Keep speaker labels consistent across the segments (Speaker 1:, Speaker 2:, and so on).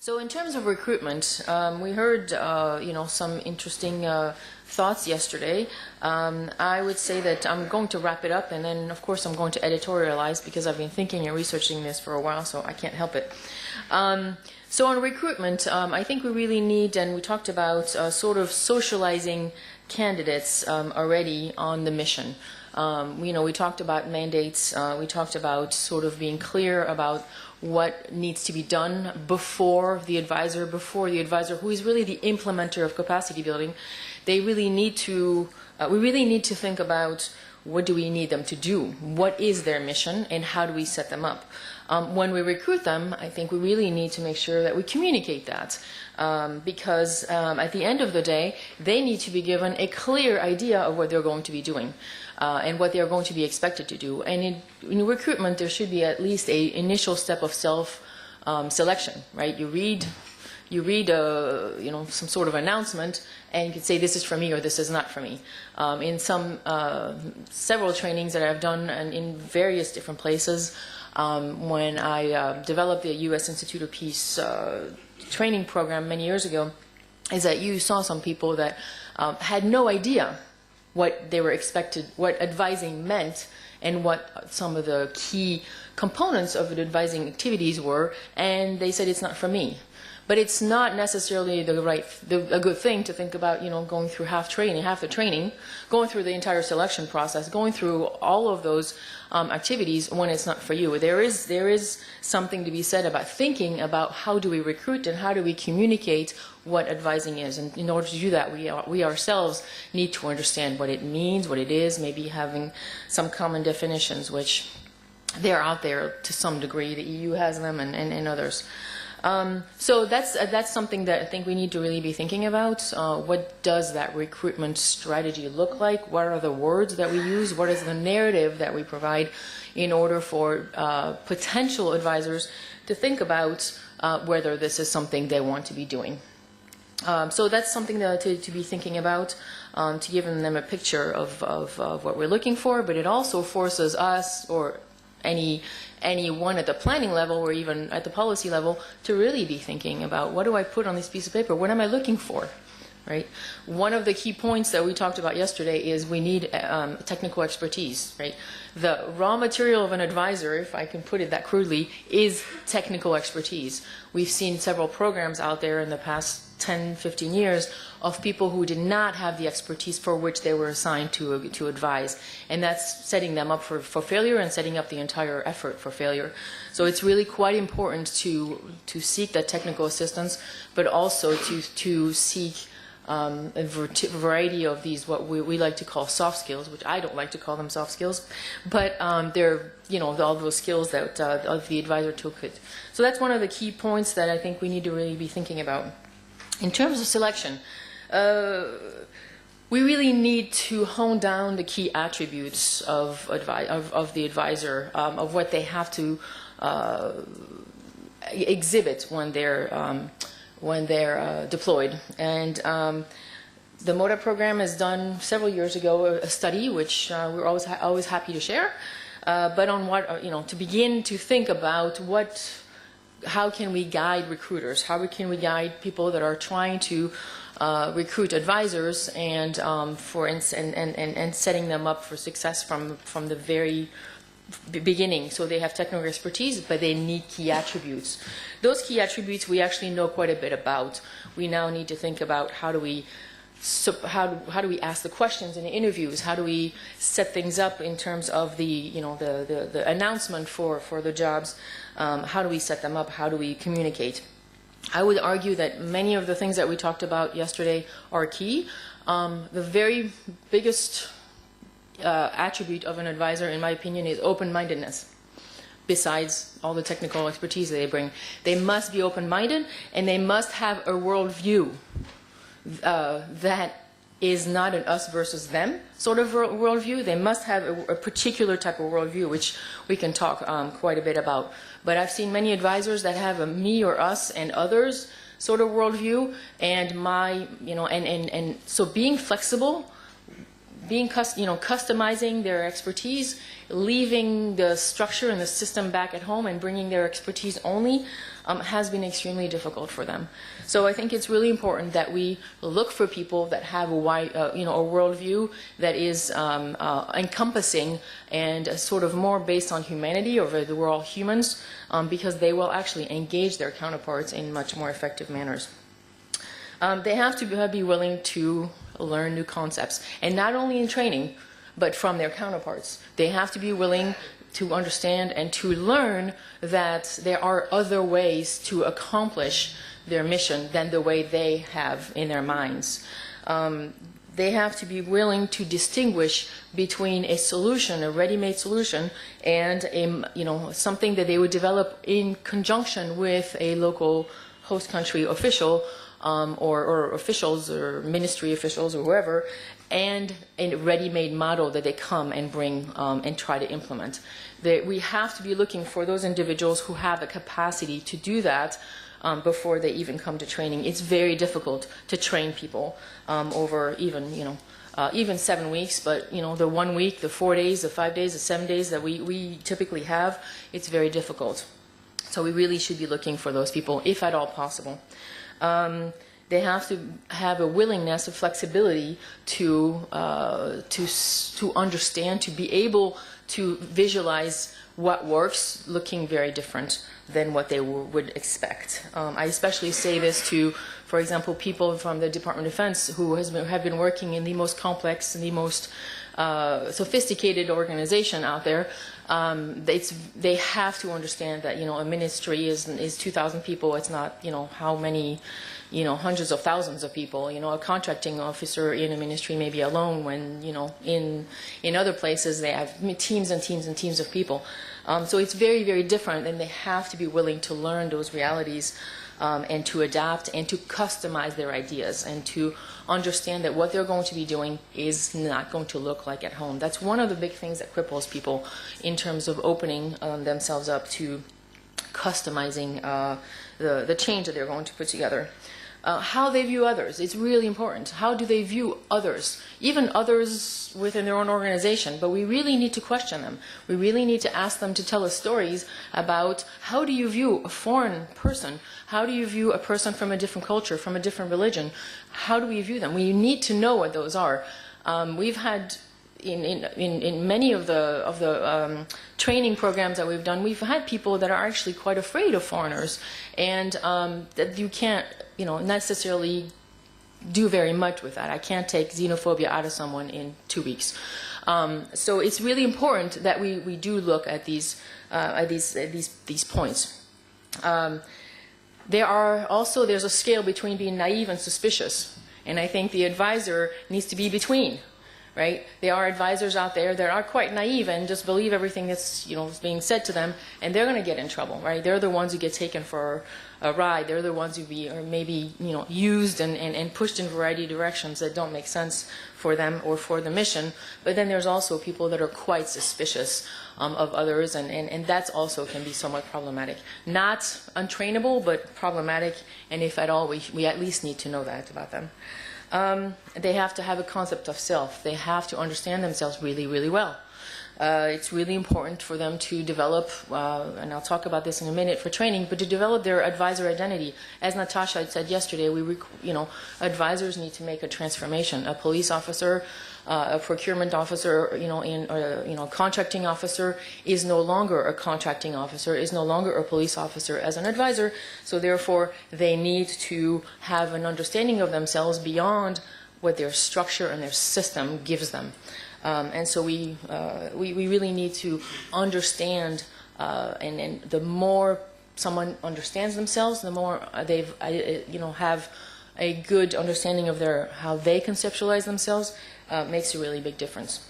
Speaker 1: So in terms of recruitment, we heard some interesting thoughts yesterday. I would say that I'm going to wrap it up, and then of course I'm going to editorialize because I've been thinking and researching this for a while, so I can't help it. So on recruitment, I think we really need, and we talked about sort of socializing candidates already on the mission. We talked about mandates, we talked about sort of being clear about what needs to be done before the advisor who is really the implementer of capacity building. They really need to, we really need to think about what do we need them to do, what is their mission, and how do we set them up. When we recruit them, I think we really need to make sure that we communicate that because at the end of the day, they need to be given a clear idea of what they're going to be doing and what they're going to be expected to do. And in recruitment, there should be at least an initial step of self-selection, right? You read some sort of announcement, and you can say this is for me or this is not for me. In several trainings that I've done and in various different places, when I developed the U.S. Institute of Peace training program many years ago, is that you saw some people that had no idea what they were expected, what advising meant, and what some of the key components of the advising activities were, and they said it's not for me. But it's not necessarily a good thing to think about, going through half the training, going through the entire selection process, going through all of those activities when it's not for you. There is something to be said about thinking about how do we recruit and how do we communicate what advising is. And in order to do that, we ourselves need to understand what it means, what it is, maybe having some common definitions, which they're out there to some degree. The EU has them and others. So that's something that I think we need to really be thinking about. What does that recruitment strategy look like? What are the words that we use? What is the narrative that we provide in order for potential advisors to think about whether this is something they want to be doing? So that's something to be thinking about, to give them a picture of what we're looking for, but it also forces us, or anyone at the planning level or even at the policy level, to really be thinking about what do I put on this piece of paper? What am I looking for? Right? One of the key points that we talked about yesterday is we need technical expertise. Right? The raw material of an advisor, if I can put it that crudely, is technical expertise. We've seen several programs out there in the past 10, 15 years of people who did not have the expertise for which they were assigned to advise. And that's setting them up for failure and setting up the entire effort for failure. So it's really quite important to seek that technical assistance, but also to seek a variety of these, what we like to call soft skills, which I don't like to call them soft skills, but they're, all those skills that of the advisor toolkit. So that's one of the key points that I think we need to really be thinking about. In terms of selection, we really need to hone down the key attributes of the advisor, of what they have to exhibit when they're deployed. And the MODA program has done several years ago a study, which we're always happy to share, but on what, to begin to think about how can we guide recruiters? How can we guide people that are trying to recruit advisors and setting them up for success from the very beginning? So they have technical expertise, but they need key attributes. Those key attributes we actually know quite a bit about. We now need to think about how do we ask the questions in the interviews? How do we set things up in terms of the announcement for the jobs? How do we set them up? How do we communicate? I would argue that many of the things that we talked about yesterday are key. The very biggest attribute of an advisor, in my opinion, is open-mindedness. Besides all the technical expertise that they bring, they must be open-minded, and they must have a worldview that is not an us versus them sort of worldview. They must have a particular type of worldview, which we can talk quite a bit about. But I've seen many advisors that have a me or us and others sort of worldview, and so being flexible customizing their expertise, leaving the structure and the system back at home and bringing their expertise only has been extremely difficult for them. So I think it's really important that we look for people that have a wide, a worldview that is encompassing and sort of more based on humanity, or that we're all humans, because they will actually engage their counterparts in much more effective manners. They have to be willing to learn new concepts, and not only in training, but from their counterparts. They have to be willing to understand and to learn that there are other ways to accomplish their mission than the way they have in their minds. They have to be willing to distinguish between a solution, a ready-made solution, and something that they would develop in conjunction with a local host country official, or officials, or ministry officials, or whoever, and a ready-made model that they come and bring and try to implement. We have to be looking for those individuals who have the capacity to do that before they even come to training. It's very difficult to train people over even 7 weeks, but the 1 week, the 4 days, the 5 days, the 7 days that we typically have, it's very difficult. So we really should be looking for those people, if at all possible. They have to have a willingness, a flexibility to understand, to be able to visualize what works, looking very different than what they would expect. I especially say this to, for example, people from the Department of Defense who have been working in the most complex and the most sophisticated organization out there. They have to understand that a ministry is 2,000 people. It's not how many hundreds of thousands of people. A contracting officer in a ministry may be alone when in other places they have teams and teams and teams of people. So it's very, very different, and they have to be willing to learn those realities and to adapt and to customize their ideas and to understand that what they're going to be doing is not going to look like at home. That's one of the big things that cripples people in terms of opening themselves up to customizing the change that they're going to put together. How they view others, it's really important. How do they view others, even others within their own organization? But we really need to question them. We really need to ask them to tell us stories about how do you view a foreign person? How do you view a person from a different culture, from a different religion? How do we view them? We need to know what those are. We've had in many of the training programs that we've done, we've had people that are actually quite afraid of foreigners, and that you can't necessarily do very much with that. I can't take xenophobia out of someone in 2 weeks. So it's really important that we do look at these points. There's a scale between being naive and suspicious, and I think the advisor needs to be between. Right? There are advisors out there that are quite naive and just believe everything that's being said to them, and they're going to get in trouble. Right? They're the ones who get taken for a ride. They're the ones who are maybe used and pushed in a variety of directions that don't make sense for them or for the mission. But then there's also people that are quite suspicious of others, and that's also can be somewhat problematic. Not untrainable, but problematic, and if at all, we at least need to know that about them. They have to have a concept of self. They have to understand themselves really, really well. It's really important for them to develop, and I'll talk about this in a minute for training, but to develop their advisor identity. As Natasha had said yesterday, advisors need to make a transformation. A police officer, a procurement officer, a contracting officer is no longer a contracting officer, is no longer a police officer as an advisor. So therefore, they need to have an understanding of themselves beyond what their structure and their system gives them. And so we really need to understand, and the more someone understands themselves, the more they've have a good understanding of how they conceptualize themselves, makes a really big difference.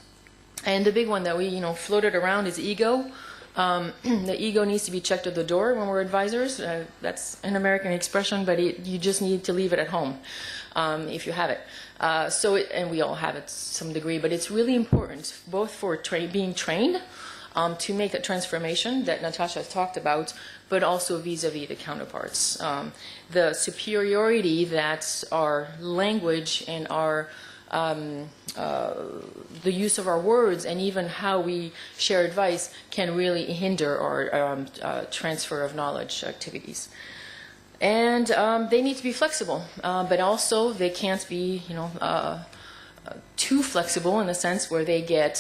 Speaker 1: And the big one that we floated around is ego. The ego needs to be checked at the door when we're advisors. That's an American expression, but you just need to leave it at home if you have it. And we all have it to some degree, but it's really important both for being trained to make that transformation that Natasha talked about, but also vis-a-vis the counterparts. The superiority that our language and our the use of our words and even how we share advice can really hinder our transfer of knowledge activities. And they need to be flexible, but also they can't be, too flexible in the sense where they get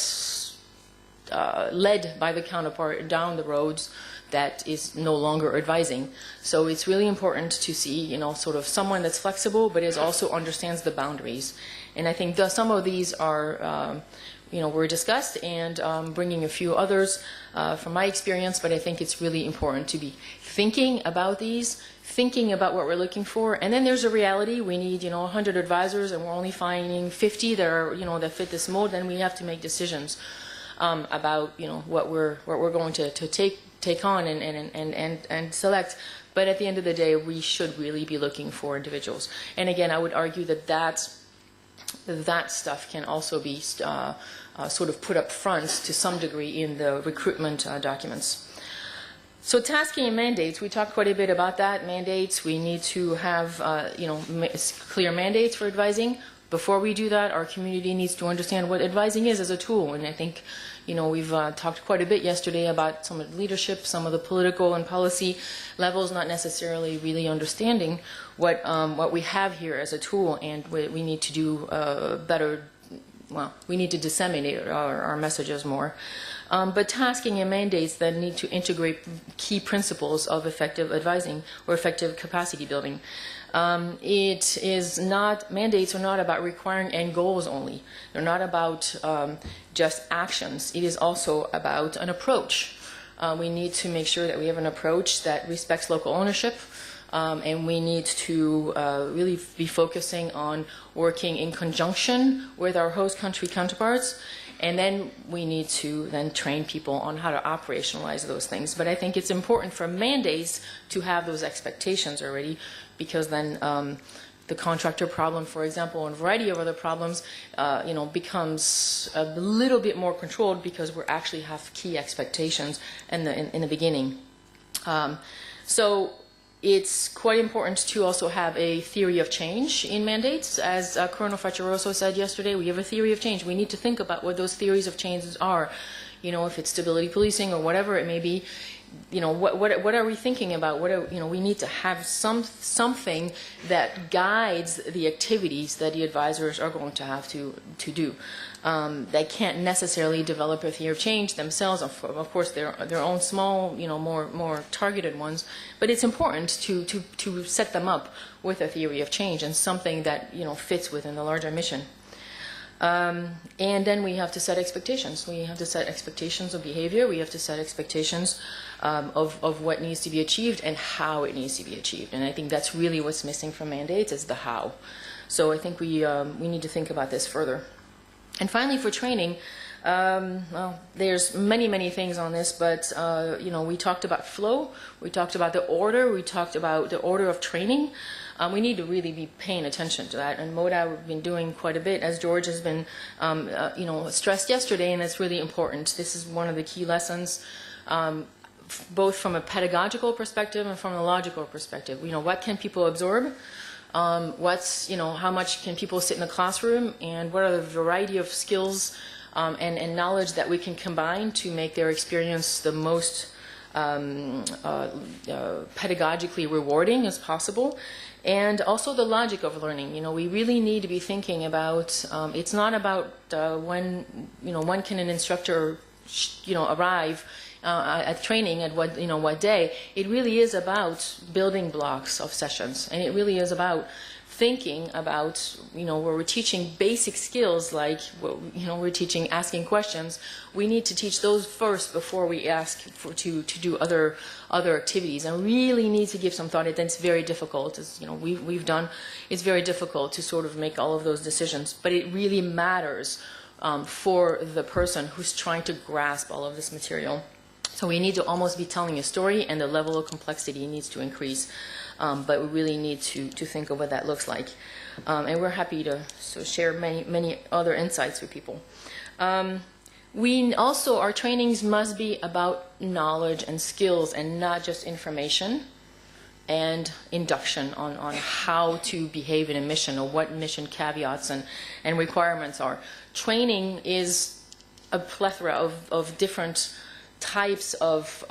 Speaker 1: led by the counterpart down the roads that is no longer advising. So it's really important to see, sort of someone that's flexible, but is also understands the boundaries. And I think some of these are, were discussed, and bringing a few others from my experience, but I think it's really important to be thinking about these, thinking about what we're looking for, and then there's a reality. We need, 100 advisors, and we're only finding 50 that are, that fit this mold. Then we have to make decisions about, what we're going to take on and select. But at the end of the day, we should really be looking for individuals. And again, I would argue that stuff can also be sort of put up front to some degree in the recruitment documents. So tasking and mandates, we talked quite a bit about that. Mandates, we need to have clear mandates for advising. Before we do that, our community needs to understand what advising is as a tool. And I think, we've talked quite a bit yesterday about some of the leadership, some of the political and policy levels, not necessarily really understanding what we have here as a tool, and we need to do better. Well, we need to disseminate our messages more. But tasking and mandates then need to integrate key principles of effective advising or effective capacity building. Mandates are not about requiring end goals only. They're not about just actions. It is also about an approach. We need to make sure that we have an approach that respects local ownership, and we need to really be focusing on working in conjunction with our host country counterparts. And then we need to then train people on how to operationalize those things. But I think it's important for mandates to have those expectations already, because then the contractor problem, for example, and a variety of other problems, becomes a little bit more controlled because we actually have key expectations in the beginning. So it's quite important to also have a theory of change in mandates. As Colonel Facciarosso said yesterday, we have a theory of change. We need to think about what those theories of change are. If it's stability policing or whatever it may be, what are we thinking about? We need to have something that guides the activities that the advisors are going to have to do. They can't necessarily develop a theory of change themselves. Of course, their own small, more targeted ones. But it's important to set them up with a theory of change and something that fits within the larger mission. And then we have to set expectations. We have to set expectations of behavior. We have to set expectations of what needs to be achieved and how it needs to be achieved. And I think that's really what's missing from mandates, is the how. So I think we need to think about this further. And finally, for training, there's many things on this, but we talked about flow, we talked about the order, we talked about the order of training. We need to really be paying attention to that, and MODA we've been doing quite a bit, as George has been stressed yesterday, and it's really important. This is one of the key lessons, both from a pedagogical perspective and from a logical perspective. What can people absorb? How much can people sit in the classroom, and what are the variety of skills and knowledge that we can combine to make their experience the most pedagogically rewarding as possible. And also the logic of learning. We really need to be thinking about, it's not about when can an instructor arrive at training at what day. It really is about building blocks of sessions, and it really is about thinking about where we're teaching basic skills like we're teaching asking questions. We need to teach those first before we ask to do other activities, and really need to give some thought. It's very difficult, as we've done. It's very difficult to sort of make all of those decisions, but it really matters for the person who's trying to grasp all of this material. So we need to almost be telling a story, and the level of complexity needs to increase. But we really need to think of what that looks like. And we're happy to share many other insights with people. Our trainings must be about knowledge and skills and not just information. and induction on how to behave in a mission or what mission caveats and requirements are. Training is a plethora of different types of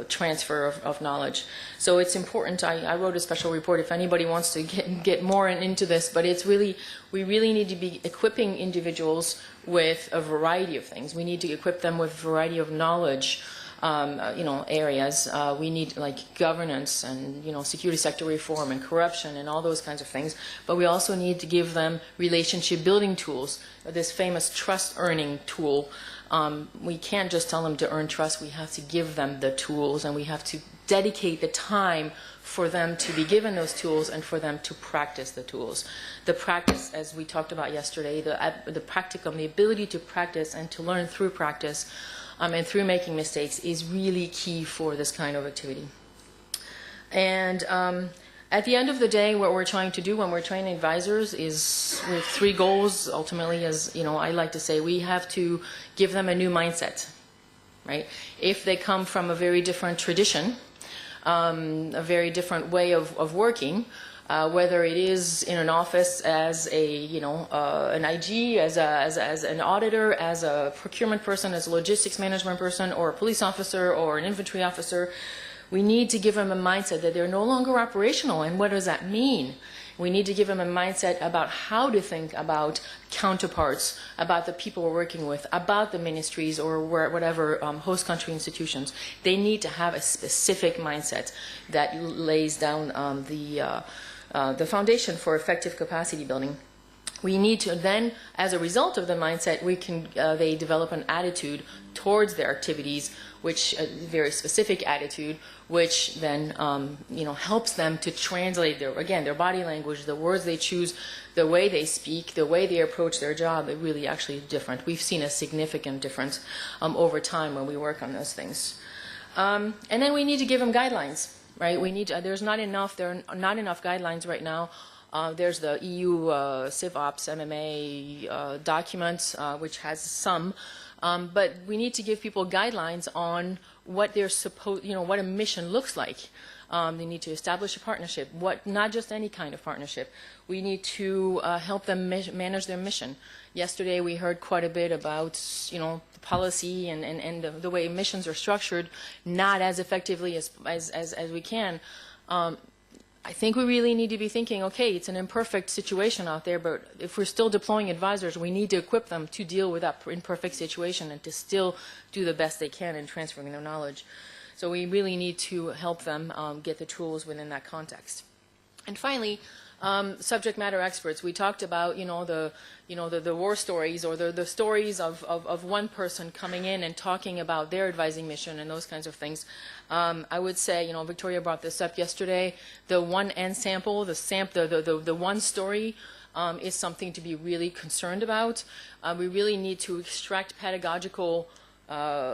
Speaker 1: transfer of knowledge. So it's important. I wrote a special report if anybody wants to get more into this, but it's really, we really need to be equipping individuals with a variety of things. We need to equip them with a variety of knowledge, areas. We need like governance and, security sector reform and corruption and all those kinds of things. But we also need to give them relationship building tools, this famous trust earning tool. We can't just tell them to earn trust. We have to give them the tools, and we have to dedicate the time for them to be given those tools and for them to practice the tools. The practice, as we talked about yesterday, the practicum, the ability to practice and to learn through practice and through making mistakes is really key for this kind of activity. And at the end of the day, what we're trying to do when we're training advisors is with 3 goals. Ultimately, as I like to say, we have to give them a new mindset, right? If they come from a very different tradition, a very different way of working, whether it is in an office as a an IG, as an auditor, as a procurement person, as a logistics management person, or a police officer, or an infantry officer. We need to give them a mindset that they're no longer operational. And what does that mean? We need to give them a mindset about how to think about counterparts, about the people we're working with, about the ministries or whatever host country institutions. They need to have a specific mindset that lays down the foundation for effective capacity building. We need to then, as a result of the mindset, they develop an attitude towards their activities, which a very specific attitude, which then helps them to translate their body language, the words they choose, the way they speak, the way they approach their job. It really actually is different. We've seen a significant difference over time when we work on those things. And then we need to give them guidelines, right? There are not enough guidelines right now. There's the EU CivOps MMA document, which has some, but we need to give people guidelines on what they're what a mission looks like. They need to establish a partnership, not just any kind of partnership. We need to help them manage their mission. Yesterday we heard quite a bit about the policy and the way missions are structured, not as effectively as we can. I think we really need to be thinking, okay, it's an imperfect situation out there, but if we're still deploying advisors, we need to equip them to deal with that imperfect situation and to still do the best they can in transferring their knowledge. So we really need to help them get the tools within that context. And finally, subject matter experts. We talked about the war stories or the stories of one person coming in and talking about their advising mission and those kinds of things. I would say, Victoria brought this up yesterday. The one end sample, the one story is something to be really concerned about. We really need to extract pedagogical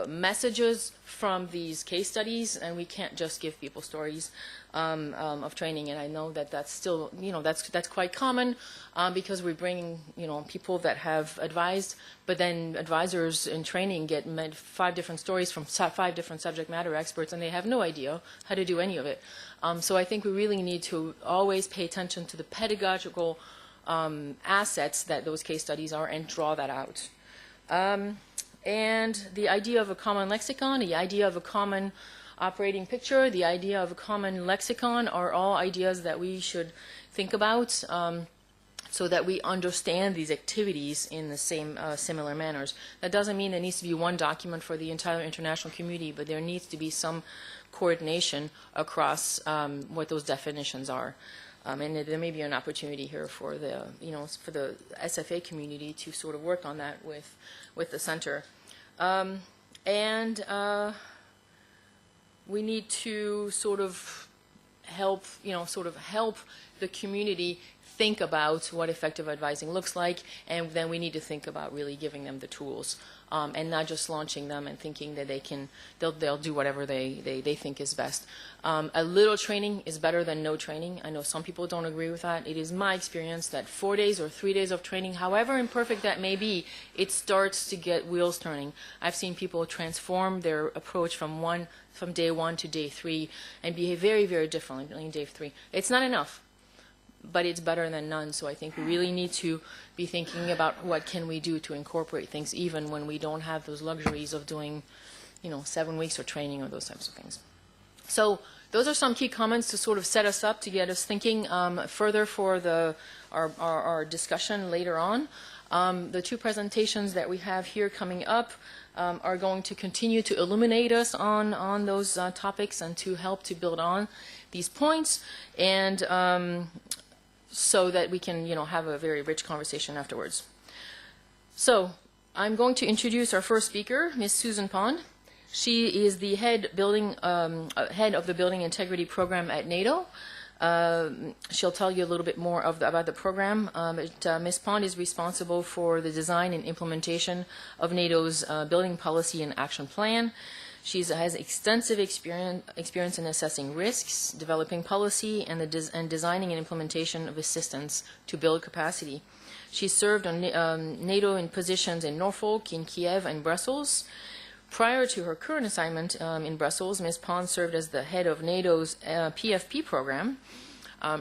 Speaker 1: messages from these case studies, and we can't just give people stories of training. And I know that that's still, that's quite common because we bring, people that have advised, but then advisors in training get 5 different stories from 5 different subject matter experts, and they have no idea how to do any of it. So I think we really need to always pay attention to the pedagogical assets that those case studies are and draw that out. And the idea of a common lexicon, the idea of a common operating picture, the idea of a common lexicon are all ideas that we should think about so that we understand these activities in the same similar manners. That doesn't mean there needs to be one document for the entire international community, but there needs to be some coordination across what those definitions are. And there may be an opportunity here for the, for the SFA community to sort of work on that with the center. We need to sort of help, help the community think about what effective advising looks like, and then we need to think about really giving them the tools, and not just launching them and thinking that they'll do whatever they think is best. A little training is better than no training. I know some people don't agree with that. It is my experience that 4 days or 3 days of training, however imperfect that may be, it starts to get wheels turning. I've seen people transform their approach from day one to day 3 and behave very, very differently in day 3. It's not enough, but it's better than none. So I think we really need to be thinking about what can we do to incorporate things even when we don't have those luxuries of doing, 7 weeks of training or those types of things. So those are some key comments to sort of set us up, to get us thinking further for our discussion later on. The 2 presentations that we have here coming up are going to continue to illuminate us on those topics and to help to build on these points, and so that we can have a very rich conversation afterwards. So I'm going to introduce our first speaker, Ms. Susan Pond. She is the head of the Building Integrity Program at NATO. She'll tell you a little bit more about the program. Ms. Pond is responsible for the design and implementation of NATO's Building Policy and Action Plan. She has extensive experience in assessing risks, developing policy, and designing and implementation of assistance to build capacity. She served on NATO in positions in Norfolk, in Kiev, and Brussels. Prior to her current assignment in Brussels, Ms. Pond served as the head of NATO's PFP program.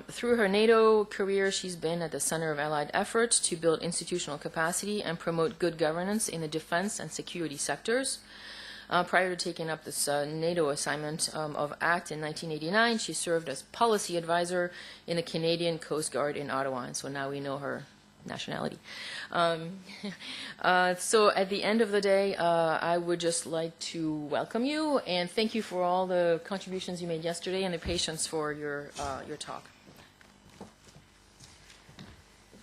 Speaker 1: Through her NATO career, she's been at the center of Allied efforts to build institutional capacity and promote good governance in the defense and security sectors. Prior to taking up this NATO assignment of ACT in 1989, she served as policy advisor in the Canadian Coast Guard in Ottawa, and so now we know her nationality. So at the end of the day, I would just like to welcome you and thank you for all the contributions you made yesterday and the patience for your talk.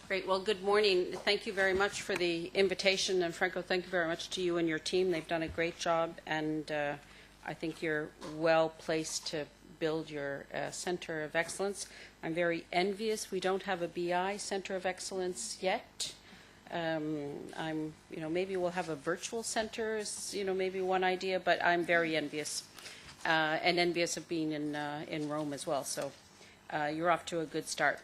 Speaker 2: Great. Well, good morning. Thank you very much for the invitation, and Franco, thank you very much to you and your team. They've done a great job, and I think you're well placed to build your Center of Excellence. I'm very envious we don't have a BI Center of Excellence yet. Maybe we'll have a virtual center, maybe one idea, but I'm very envious, and envious of being in Rome as well. So you're off to a good start.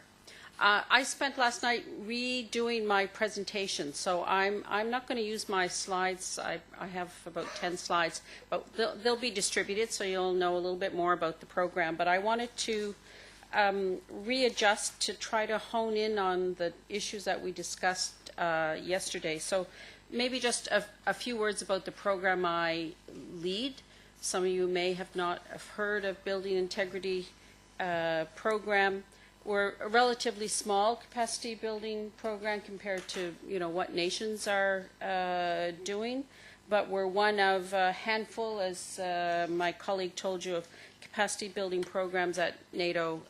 Speaker 2: I spent last night redoing my presentation, so I'm not going to use my slides. I have about 10 slides, but they'll be distributed, so you'll know a little bit more about the program. But I wanted to readjust to try to hone in on the issues that we discussed yesterday. So maybe just a few words about the program I lead. Some of you may have not heard of Building Integrity Program. We're a relatively small capacity building program compared to what nations are doing, but we're one of a handful, as my colleague told you, of capacity building programs at NATO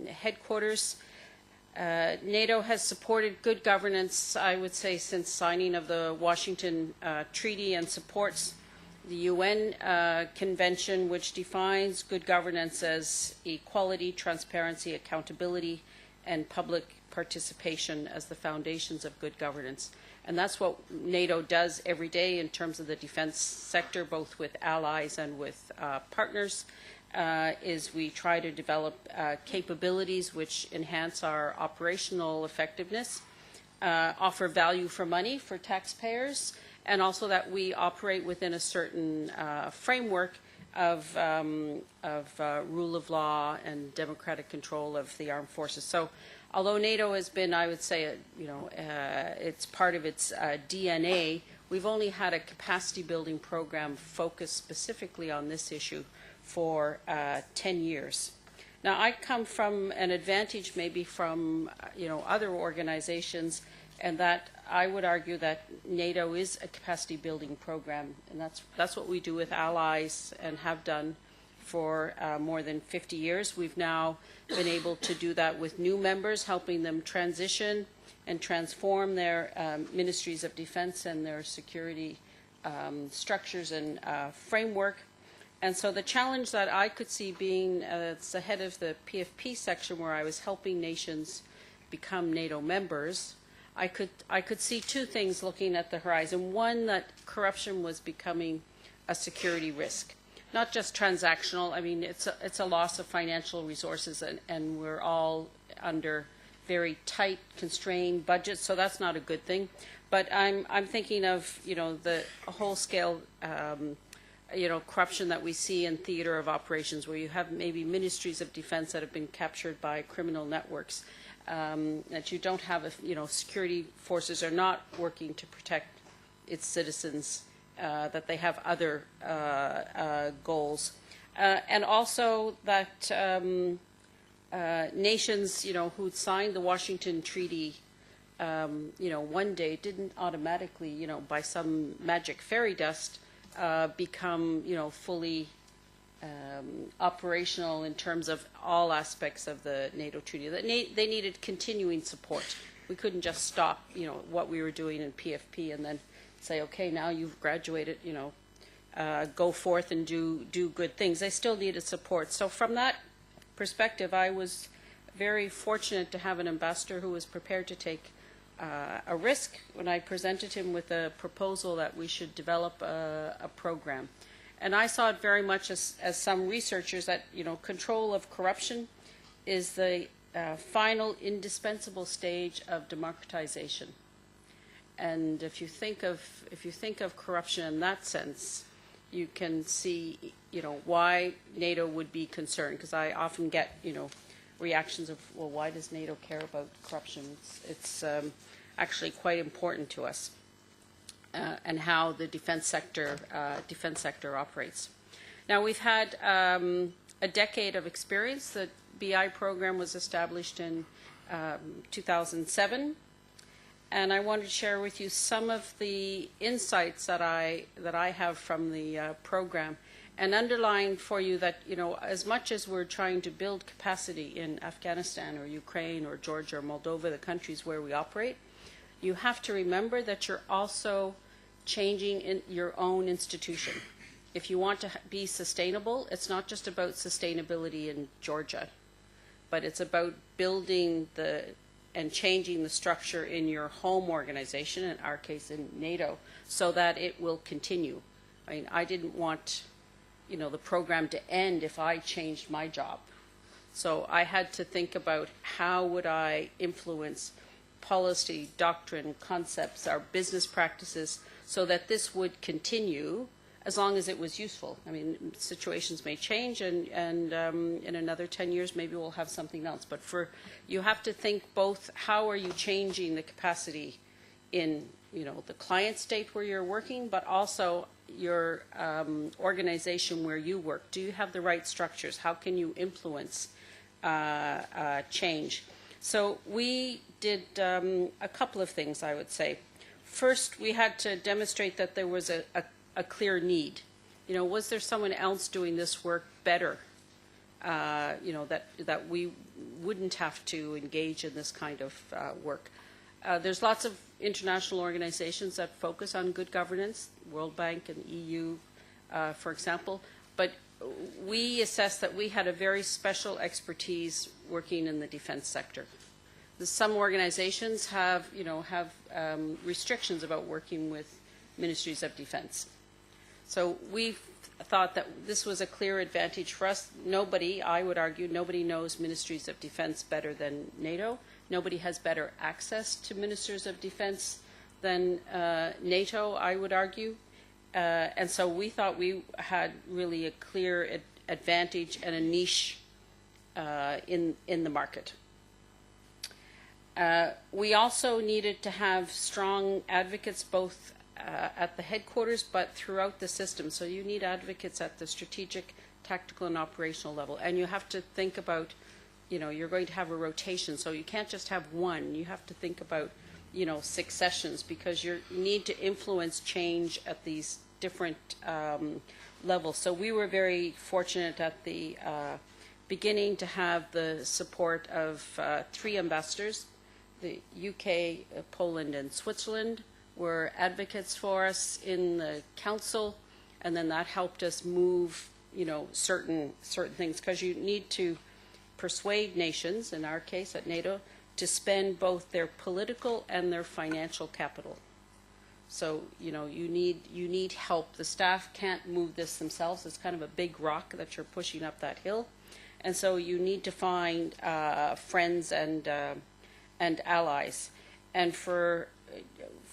Speaker 2: headquarters. NATO has supported good governance, I would say, since signing of the Washington Treaty, and supports the UN Convention, which defines good governance as equality, transparency, accountability, and public participation as the foundations of good governance. And that's what NATO does every day in terms of the defense sector, both with allies and with partners, is we try to develop capabilities which enhance our operational effectiveness, offer value for money for taxpayers, and also that we operate within a certain framework of rule of law and democratic control of the armed forces. So although NATO has been, I would say, it's part of its DNA, we've only had a capacity building program focused specifically on this issue for 10 years. Now, I come from an advantage maybe from other organizations, and that I would argue that NATO is a capacity building program, and that's what we do with allies and have done for more than 50 years. We've now been able to do that with new members, helping them transition and transform their ministries of defense and their security structures and framework. And so the challenge that I could see being the head of the PFP section, where I was helping nations become NATO members, I could see two things looking at the horizon. One, that corruption was becoming a security risk, not just transactional. I mean, it's a loss of financial resources, and we're all under very tight, constrained budgets, so that's not a good thing. But I'm thinking of, you know, the whole scale, you know, corruption that we see in theater of operations, where you have maybe ministries of defense that have been captured by criminal networks, that you don't have, you know, security forces are not working to protect its citizens, that they have other goals. And also that nations, you know, who signed the Washington Treaty, you know, one day didn't automatically, you know, by some magic fairy dust, become, you know, fully operational in terms of all aspects of the NATO treaty. That they needed continuing support. We couldn't just stop, you know, what we were doing in PFP and then say, okay, now you've graduated, you know, go forth and do good things. They still needed support. So from that perspective, I was very fortunate to have an ambassador who was prepared to take a risk when I presented him with a proposal that we should develop a program. And I saw it very much as some researchers that, you know, control of corruption is the final indispensable stage of democratization. And if you think of corruption in that sense, you can see, you know, why NATO would be concerned. Because I often get, you know, reactions of, well, why does NATO care about corruption? It's actually quite important to us, and how the defense sector operates. Now, we've had a decade of experience. The BI program was established in 2007, and I wanted to share with you some of the insights that I have from the program, and underline for you that, you know, as much as we're trying to build capacity in Afghanistan or Ukraine or Georgia or Moldova, the countries where we operate, you have to remember that you're also changing in your own institution. If you want to be sustainable, it's not just about sustainability in Georgia, but it's about building and changing the structure in your home organization, in our case in NATO, so that it will continue. I mean, I didn't want, you know, the program to end if I changed my job. So I had to think about how would I influence policy, doctrine, concepts, our business practices, so that this would continue as long as it was useful. I mean, situations may change, and in another 10 years, maybe we'll have something else. But you have to think both, how are you changing the capacity in, you know, the client state where you're working, but also your organization where you work. Do you have the right structures? How can you influence change? So we did a couple of things, I would say. First, we had to demonstrate that there was a clear need. You know, was there someone else doing this work better? You know, that we wouldn't have to engage in this kind of work. There's lots of international organizations that focus on good governance, World Bank and EU, for example. But we assessed that we had a very special expertise working in the defense sector. Some organizations have, you know, restrictions about working with ministries of defense. So we thought that this was a clear advantage for us. Nobody, I would argue, nobody knows ministries of defense better than NATO. Nobody has better access to ministers of defense than NATO, I would argue. And so we thought we had really a clear advantage and a niche in the market. We also needed to have strong advocates both at the headquarters but throughout the system. So you need advocates at the strategic, tactical, and operational level. And you have to think about, you know, you're going to have a rotation, so you can't just have one. You have to think about, you know, successions, because you need to influence change at these different levels. So we were very fortunate at the beginning to have the support of 3 ambassadors. The UK, Poland, and Switzerland were advocates for us in the council, and then that helped us move, you know, certain things, because you need to persuade nations, in our case at NATO, to spend both their political and their financial capital. So, you know, you need help. The staff can't move this themselves. It's kind of a big rock that you're pushing up that hill. And so you need to find friends and allies. And for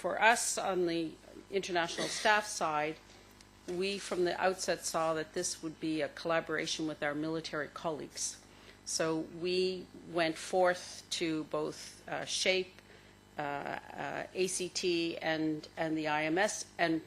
Speaker 2: us on the international staff side, we from the outset saw that this would be a collaboration with our military colleagues. So we went forth to both SHAPE, ACT, and the IMS, and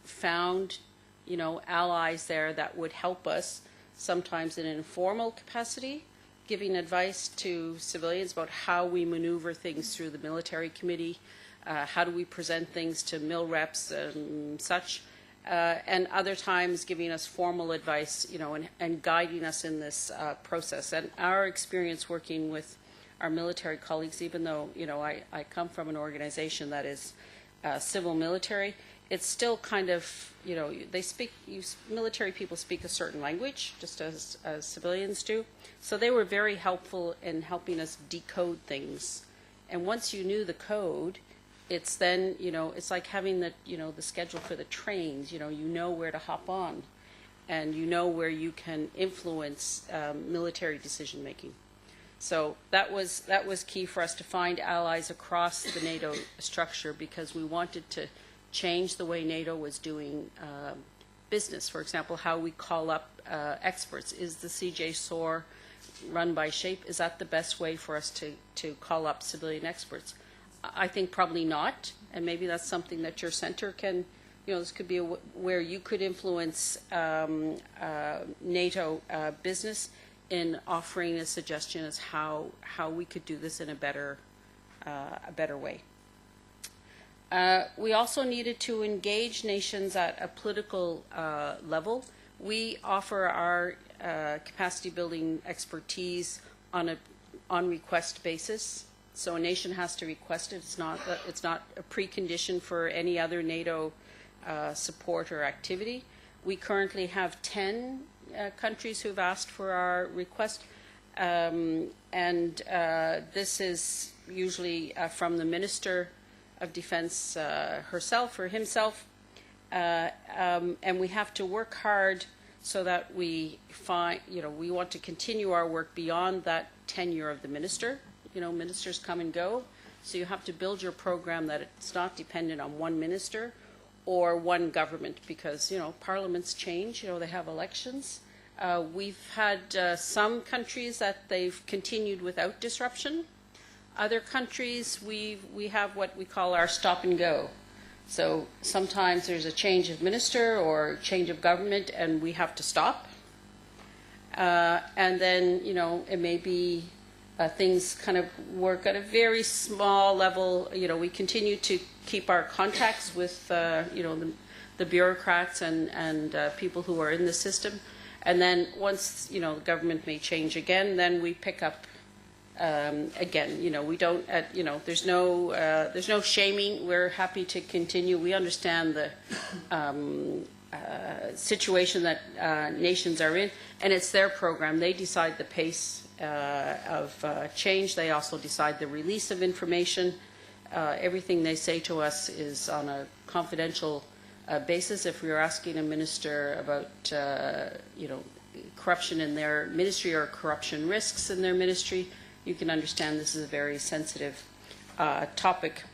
Speaker 2: found, you know, allies there that would help us, sometimes in an informal capacity, giving advice to civilians about how we maneuver things through the military committee, how do we present things to mil reps and such, and other times giving us formal advice, you know, and guiding us in this process. And our experience working with our military colleagues, even though, you know, I come from an organization that is civil military, it's still kind of, you know, military people speak a certain language, just as civilians do. So they were very helpful in helping us decode things. And once you knew the code, it's then, you know, it's like having the, you know, the schedule for the trains. You know where to hop on, and you know where you can influence military decision making. So that was key for us to find allies across the NATO structure, because we wanted to change the way NATO was doing business. For example, how we call up experts. Is the CJ SOAR run by SHAPE? Is that the best way for us to call up civilian experts? I think probably not, and maybe that's something that your center can, you know, this could be where you could influence NATO business in offering a suggestion as how we could do this in a better way. We also needed to engage nations at a political level. We offer our capacity building expertise on request basis. So a nation has to request it. It's not a precondition for any other NATO support or activity. We currently have 10 countries who've asked for our request, and this is usually from the Minister of Defense herself or himself, and we have to work hard so that we find, you know, we want to continue our work beyond that tenure of the minister. You know, ministers come and go, so you have to build your program that it's not dependent on one minister or one government, because, you know, parliaments change, you know, they have elections. We've had some countries that they've continued without disruption. Other countries, we have what we call our stop and go. So sometimes there's a change of minister or change of government and we have to stop. And then, you know, it may be things kind of work at a very small level. You know, we continue to keep our contacts with, you know, the bureaucrats and people who are in the system. And then once, you know, the government may change again, then we pick up again. You know, we don't, you know, there's no shaming. We're happy to continue. We understand the situation that nations are in, and it's their program. They decide the pace of change. They also decide the release of information. Everything they say to us is on a confidential basis. If we were asking a minister about, you know, corruption in their ministry or corruption risks in their ministry, you can understand this is a very sensitive topic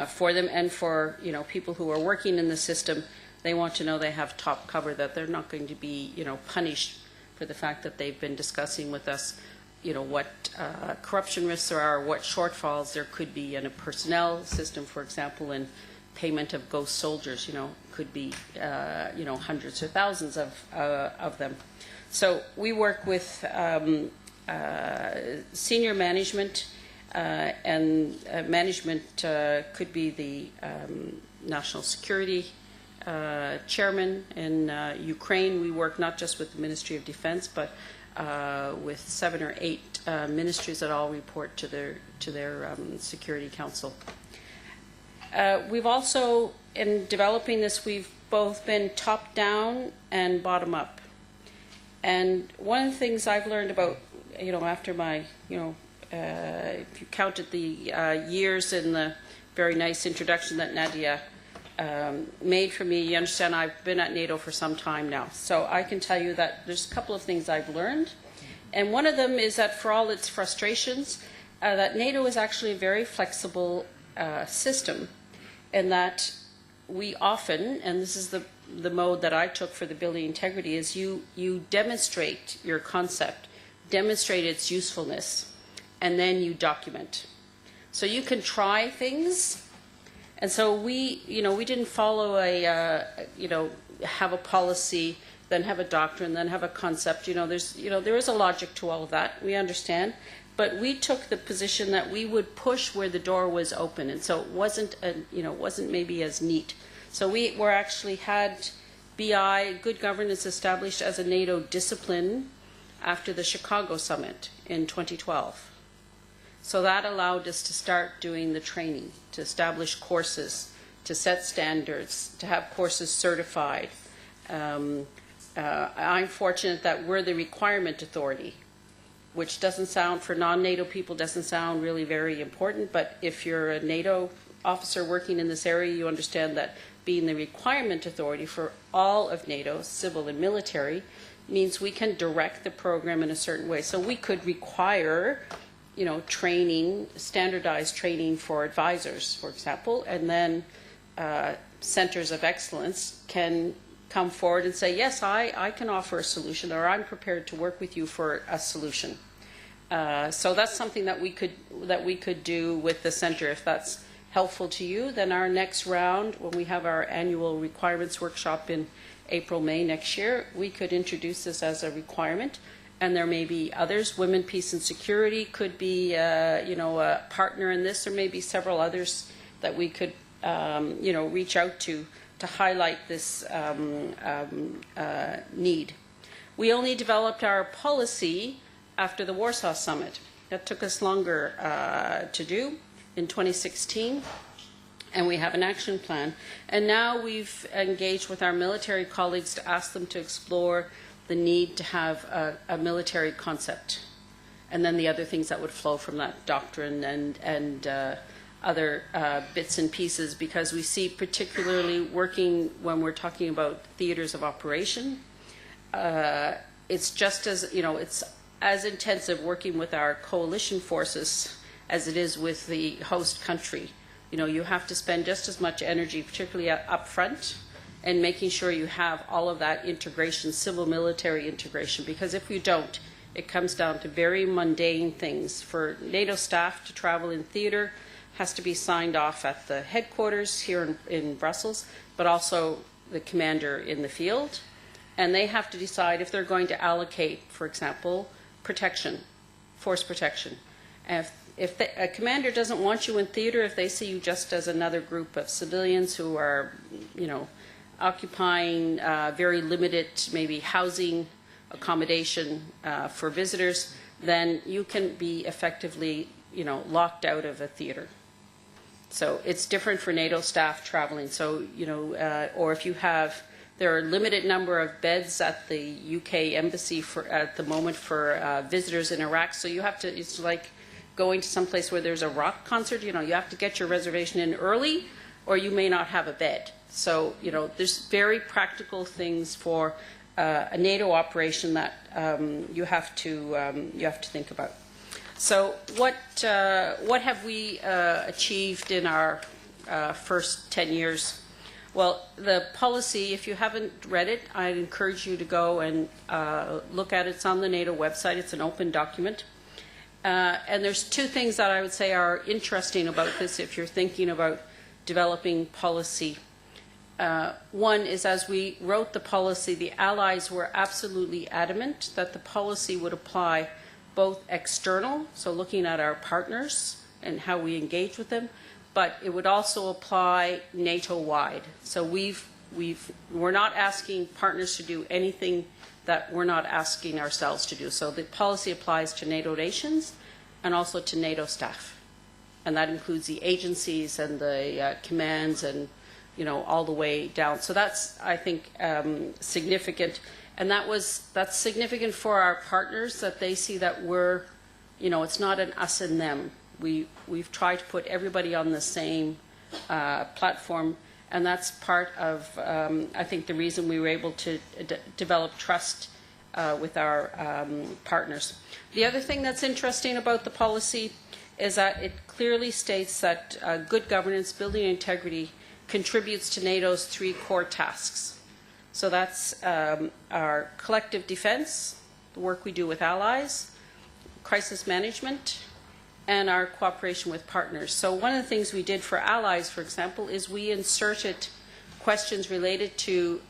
Speaker 2: for them, and for, you know, people who are working in the system. They want to know they have top cover, that they're not going to be, you know, punished for the fact that they've been discussing with us, you know, what corruption risks there are, what shortfalls there could be in a personnel system, for example, in payment of ghost soldiers. You know, could be, you know, hundreds or thousands of them. So we work with senior management, and management could be the national security chairman. In Ukraine, we work not just with the Ministry of Defense, but with 7 or 8 ministries that all report to their Security Council. We've also, in developing this, we've both been top-down and bottom-up. And one of the things I've learned about, you know, after my, you know, if you counted the years in the very nice introduction that Nadia made for me, you understand I've been at NATO for some time now. So I can tell you that there's a couple of things I've learned. And one of them is that for all its frustrations, that NATO is actually a very flexible system, and that we often, and this is the mode that I took for the building integrity, is you demonstrate your concept, demonstrate its usefulness, and then you document. So you can try things, and so we didn't follow have a policy, then have a doctrine, then have a concept. There is a logic to all of that. We understand. But we took the position that we would push where the door was open, and so it wasn't maybe as neat. So we actually had BI, good governance, established as a NATO discipline after the Chicago summit in 2012. So that allowed us to start doing the training, to establish courses, to set standards, to have courses certified. I'm fortunate that we're the requirement authority, which doesn't sound, for non-NATO people, doesn't sound really very important, but if you're a NATO officer working in this area, you understand that being the requirement authority for all of NATO, civil and military, means we can direct the program in a certain way. So we could require, training, standardized training for advisors, for example, and then centers of excellence can come forward and say, yes, I can offer a solution, or I'm prepared to work with you for a solution. So that's something that we could do with the center. If that's helpful to you, then our next round, when we have our annual requirements workshop in April, May next year, we could introduce this as a requirement. And there may be others. Women, Peace and Security could be, a partner in this. There may be several others that we could, reach out to highlight this need. We only developed our policy after the Warsaw Summit. That took us longer to do in 2016, and we have an action plan. And now we've engaged with our military colleagues to ask them to explore the need to have a military concept, and then the other things that would flow from that doctrine and other bits and pieces, because we see, particularly working when we're talking about theaters of operation, it's just as, it's as intensive working with our coalition forces as it is with the host country. You have to spend just as much energy, particularly up front, and making sure you have all of that integration, civil-military integration, because if you don't, it comes down to very mundane things. For NATO staff to travel in theater, has to be signed off at the headquarters here in Brussels, but also the commander in the field. And they have to decide if they're going to allocate, for example, protection, force protection. And if a commander doesn't want you in theater, if they see you just as another group of civilians who are, occupying very limited, maybe housing accommodation for visitors, then you can be effectively, locked out of a theater. So it's different for NATO staff traveling. So, or if you have, there are a limited number of beds at the UK embassy at the moment for visitors in Iraq. So you have to, it's like going to some place where there's a rock concert, you have to get your reservation in early, or you may not have a bed. So, there's very practical things for a NATO operation that you have to think about. So what have we achieved in our first 10 years? Well, the policy, if you haven't read it, I'd encourage you to go and look at it. It's on the NATO website. It's an open document. And there's two things that I would say are interesting about this if you're thinking about developing policy. One is, as we wrote the policy, the Allies were absolutely adamant that the policy would apply both external, so looking at our partners and how we engage with them, but it would also apply NATO-wide. So we're not asking partners to do anything that we're not asking ourselves to do. So the policy applies to NATO nations and also to NATO staff. And that includes the agencies and the commands and, all the way down. So that's, I think, significant. And that's significant for our partners, that they see that we're it's not an us and them. We've tried to put everybody on the same platform, and that's part of, I think, the reason we were able to develop trust with our partners. The other thing that's interesting about the policy is that it clearly states that good governance, building integrity, contributes to NATO's 3 core tasks. So that's our collective defense, the work we do with allies, crisis management, and our cooperation with partners. So one of the things we did for allies, for example, is we inserted questions related to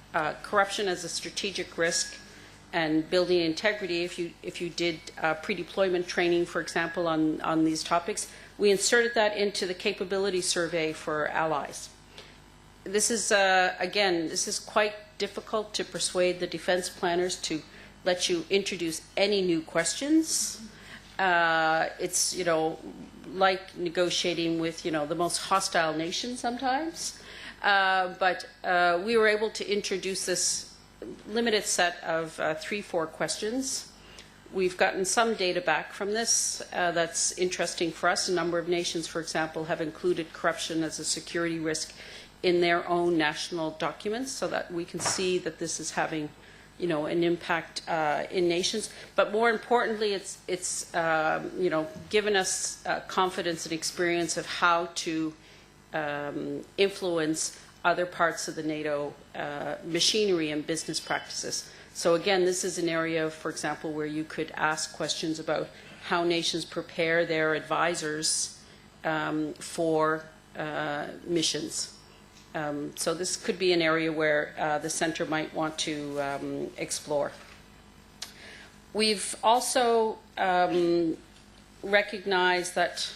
Speaker 2: corruption as a strategic risk and building integrity. If you did pre-deployment training, for example, on these topics, we inserted that into the capability survey for allies. This is, again, this is quite difficult to persuade the defense planners to let you introduce any new questions. It's, like negotiating with, the most hostile nation sometimes. But we were able to introduce this limited set of 3-4 questions. We've gotten some data back from this that's interesting for us. A number of nations, for example, have included corruption as a security risk in their own national documents, so that we can see that this is having, an impact in nations. But more importantly, it's given us confidence and experience of how to influence other parts of the NATO machinery and business practices. So again, this is an area, for example, where you could ask questions about how nations prepare their advisors for missions. So this could be an area where the Centre might want to explore. We've also recognized that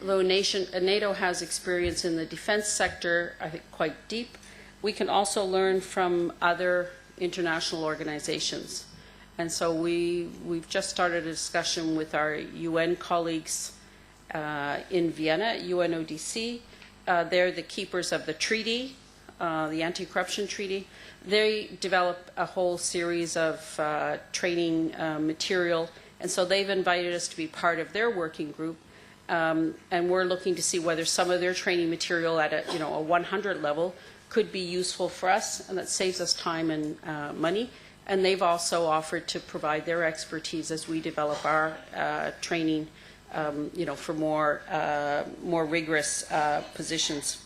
Speaker 2: although NATO has experience in the defense sector, I think quite deep, we can also learn from other international organizations. And so we've just started a discussion with our UN colleagues in Vienna, UNODC. They're the keepers of the treaty, the anti-corruption treaty. They develop a whole series of training material, and so they've invited us to be part of their working group. And we're looking to see whether some of their training material at a 100 level could be useful for us, and that saves us time and money. And they've also offered to provide their expertise as we develop our training, for more rigorous positions.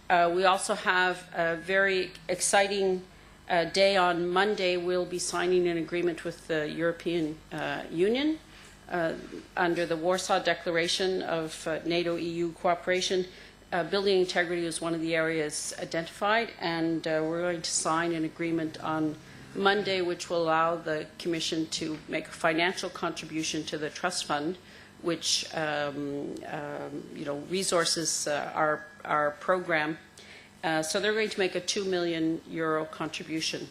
Speaker 2: We also have a very exciting day on Monday. We'll be signing an agreement with the European Union under the Warsaw Declaration of NATO-EU cooperation. Building integrity is one of the areas identified, and we're going to sign an agreement on Monday which will allow the Commission to make a financial contribution to the trust fund, which resources our program. So they're going to make a €2 million contribution.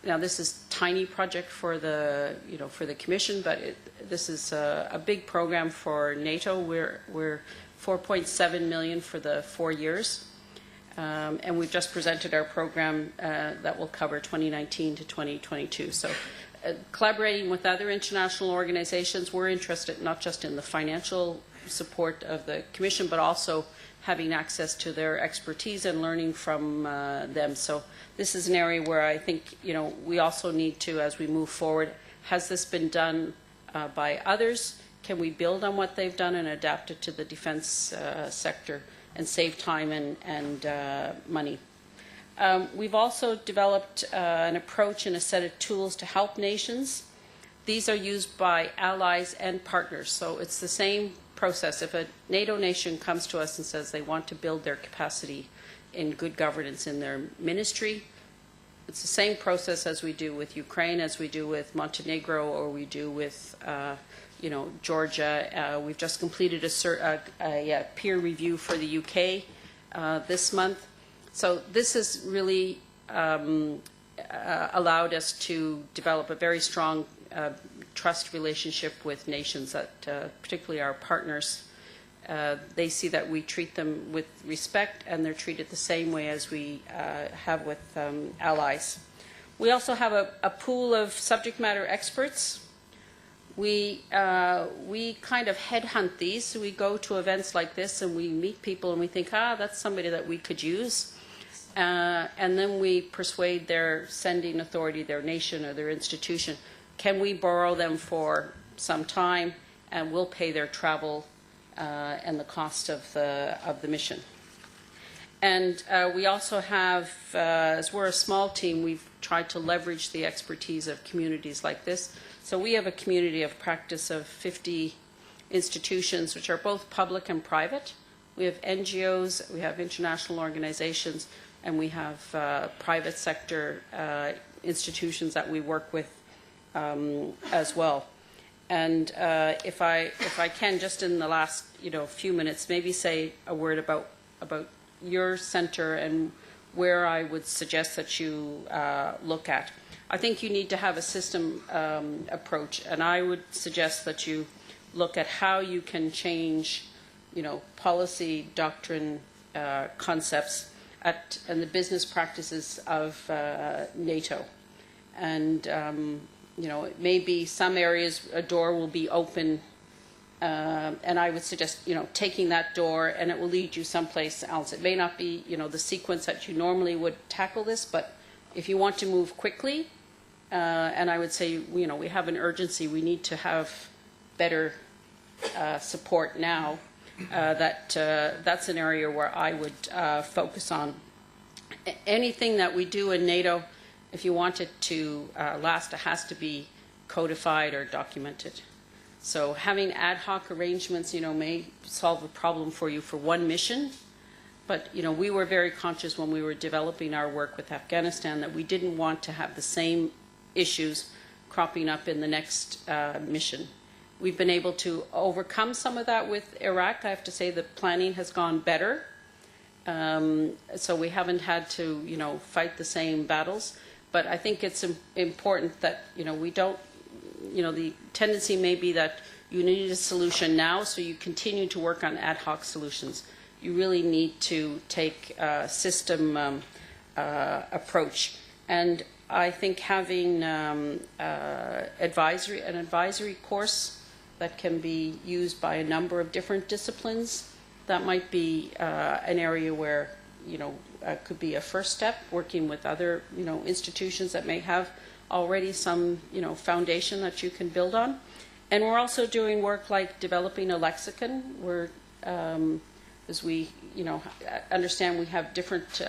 Speaker 2: Now, this is a tiny project for the Commission, but this is a big program for NATO. We're 4.7 million for the 4 years, and we've just presented our program that will cover 2019 to 2022. So, collaborating with other international organizations, we're interested not just in the financial support of the Commission, but also having access to their expertise and learning from them. So this is an area where I think we also need to, as we move forward, has this been done by others? Can we build on what they've done and adapt it to the defense sector and save time and money? We've also developed an approach and a set of tools to help nations. These are used by allies and partners, so it's the same process. If a NATO nation comes to us and says they want to build their capacity in good governance in their ministry, it's the same process as we do with Ukraine, as we do with Montenegro, or we do with Georgia. We've just completed a peer review for the UK this month. So this has really allowed us to develop a very strong trust relationship with nations that, particularly our partners, they see that we treat them with respect, and they're treated the same way as we have with allies. We also have a pool of subject matter experts. we kind of headhunt these. So we go to events like this and we meet people and we think, that's somebody that we could use. And then we persuade their sending authority, their nation or their institution, can we borrow them for some time and we'll pay their travel and the cost of the mission. And we also have, as we're a small team, we've tried to leverage the expertise of communities like this. So we have a community of practice of 50 institutions, which are both public and private. We have NGOs, we have international organizations, and we have private sector institutions that we work with as well. And if I can, just in the last few minutes, maybe say a word about your center and where I would suggest that you look at. I think you need to have a system approach, and I would suggest that you look at how you can change, policy, doctrine, concepts, and the business practices of NATO. And it may be some areas a door will be open, and I would suggest taking that door, and it will lead you someplace else. It may not be the sequence that you normally would tackle this, but if you want to move quickly, and I would say we have an urgency. We need to have better support now. That's an area where I would focus on. Anything that we do in NATO, if you want it to last, it has to be codified or documented. So having ad hoc arrangements, may solve a problem for you for one mission. But, we were very conscious when we were developing our work with Afghanistan that we didn't want to have the same issues cropping up in the next mission. We've been able to overcome some of that with Iraq. I have to say the planning has gone better. So we haven't had to, fight the same battles. But I think it's important that, we don't, the tendency may be that you need a solution now, so you continue to work on ad hoc solutions. You really need to take a system approach. And I think having an advisory course that can be used by a number of different disciplines, that might be an area where, could be a first step, working with other, institutions that may have already some, foundation that you can build on. And we're also doing work like developing a lexicon. We're, as we, understand we have different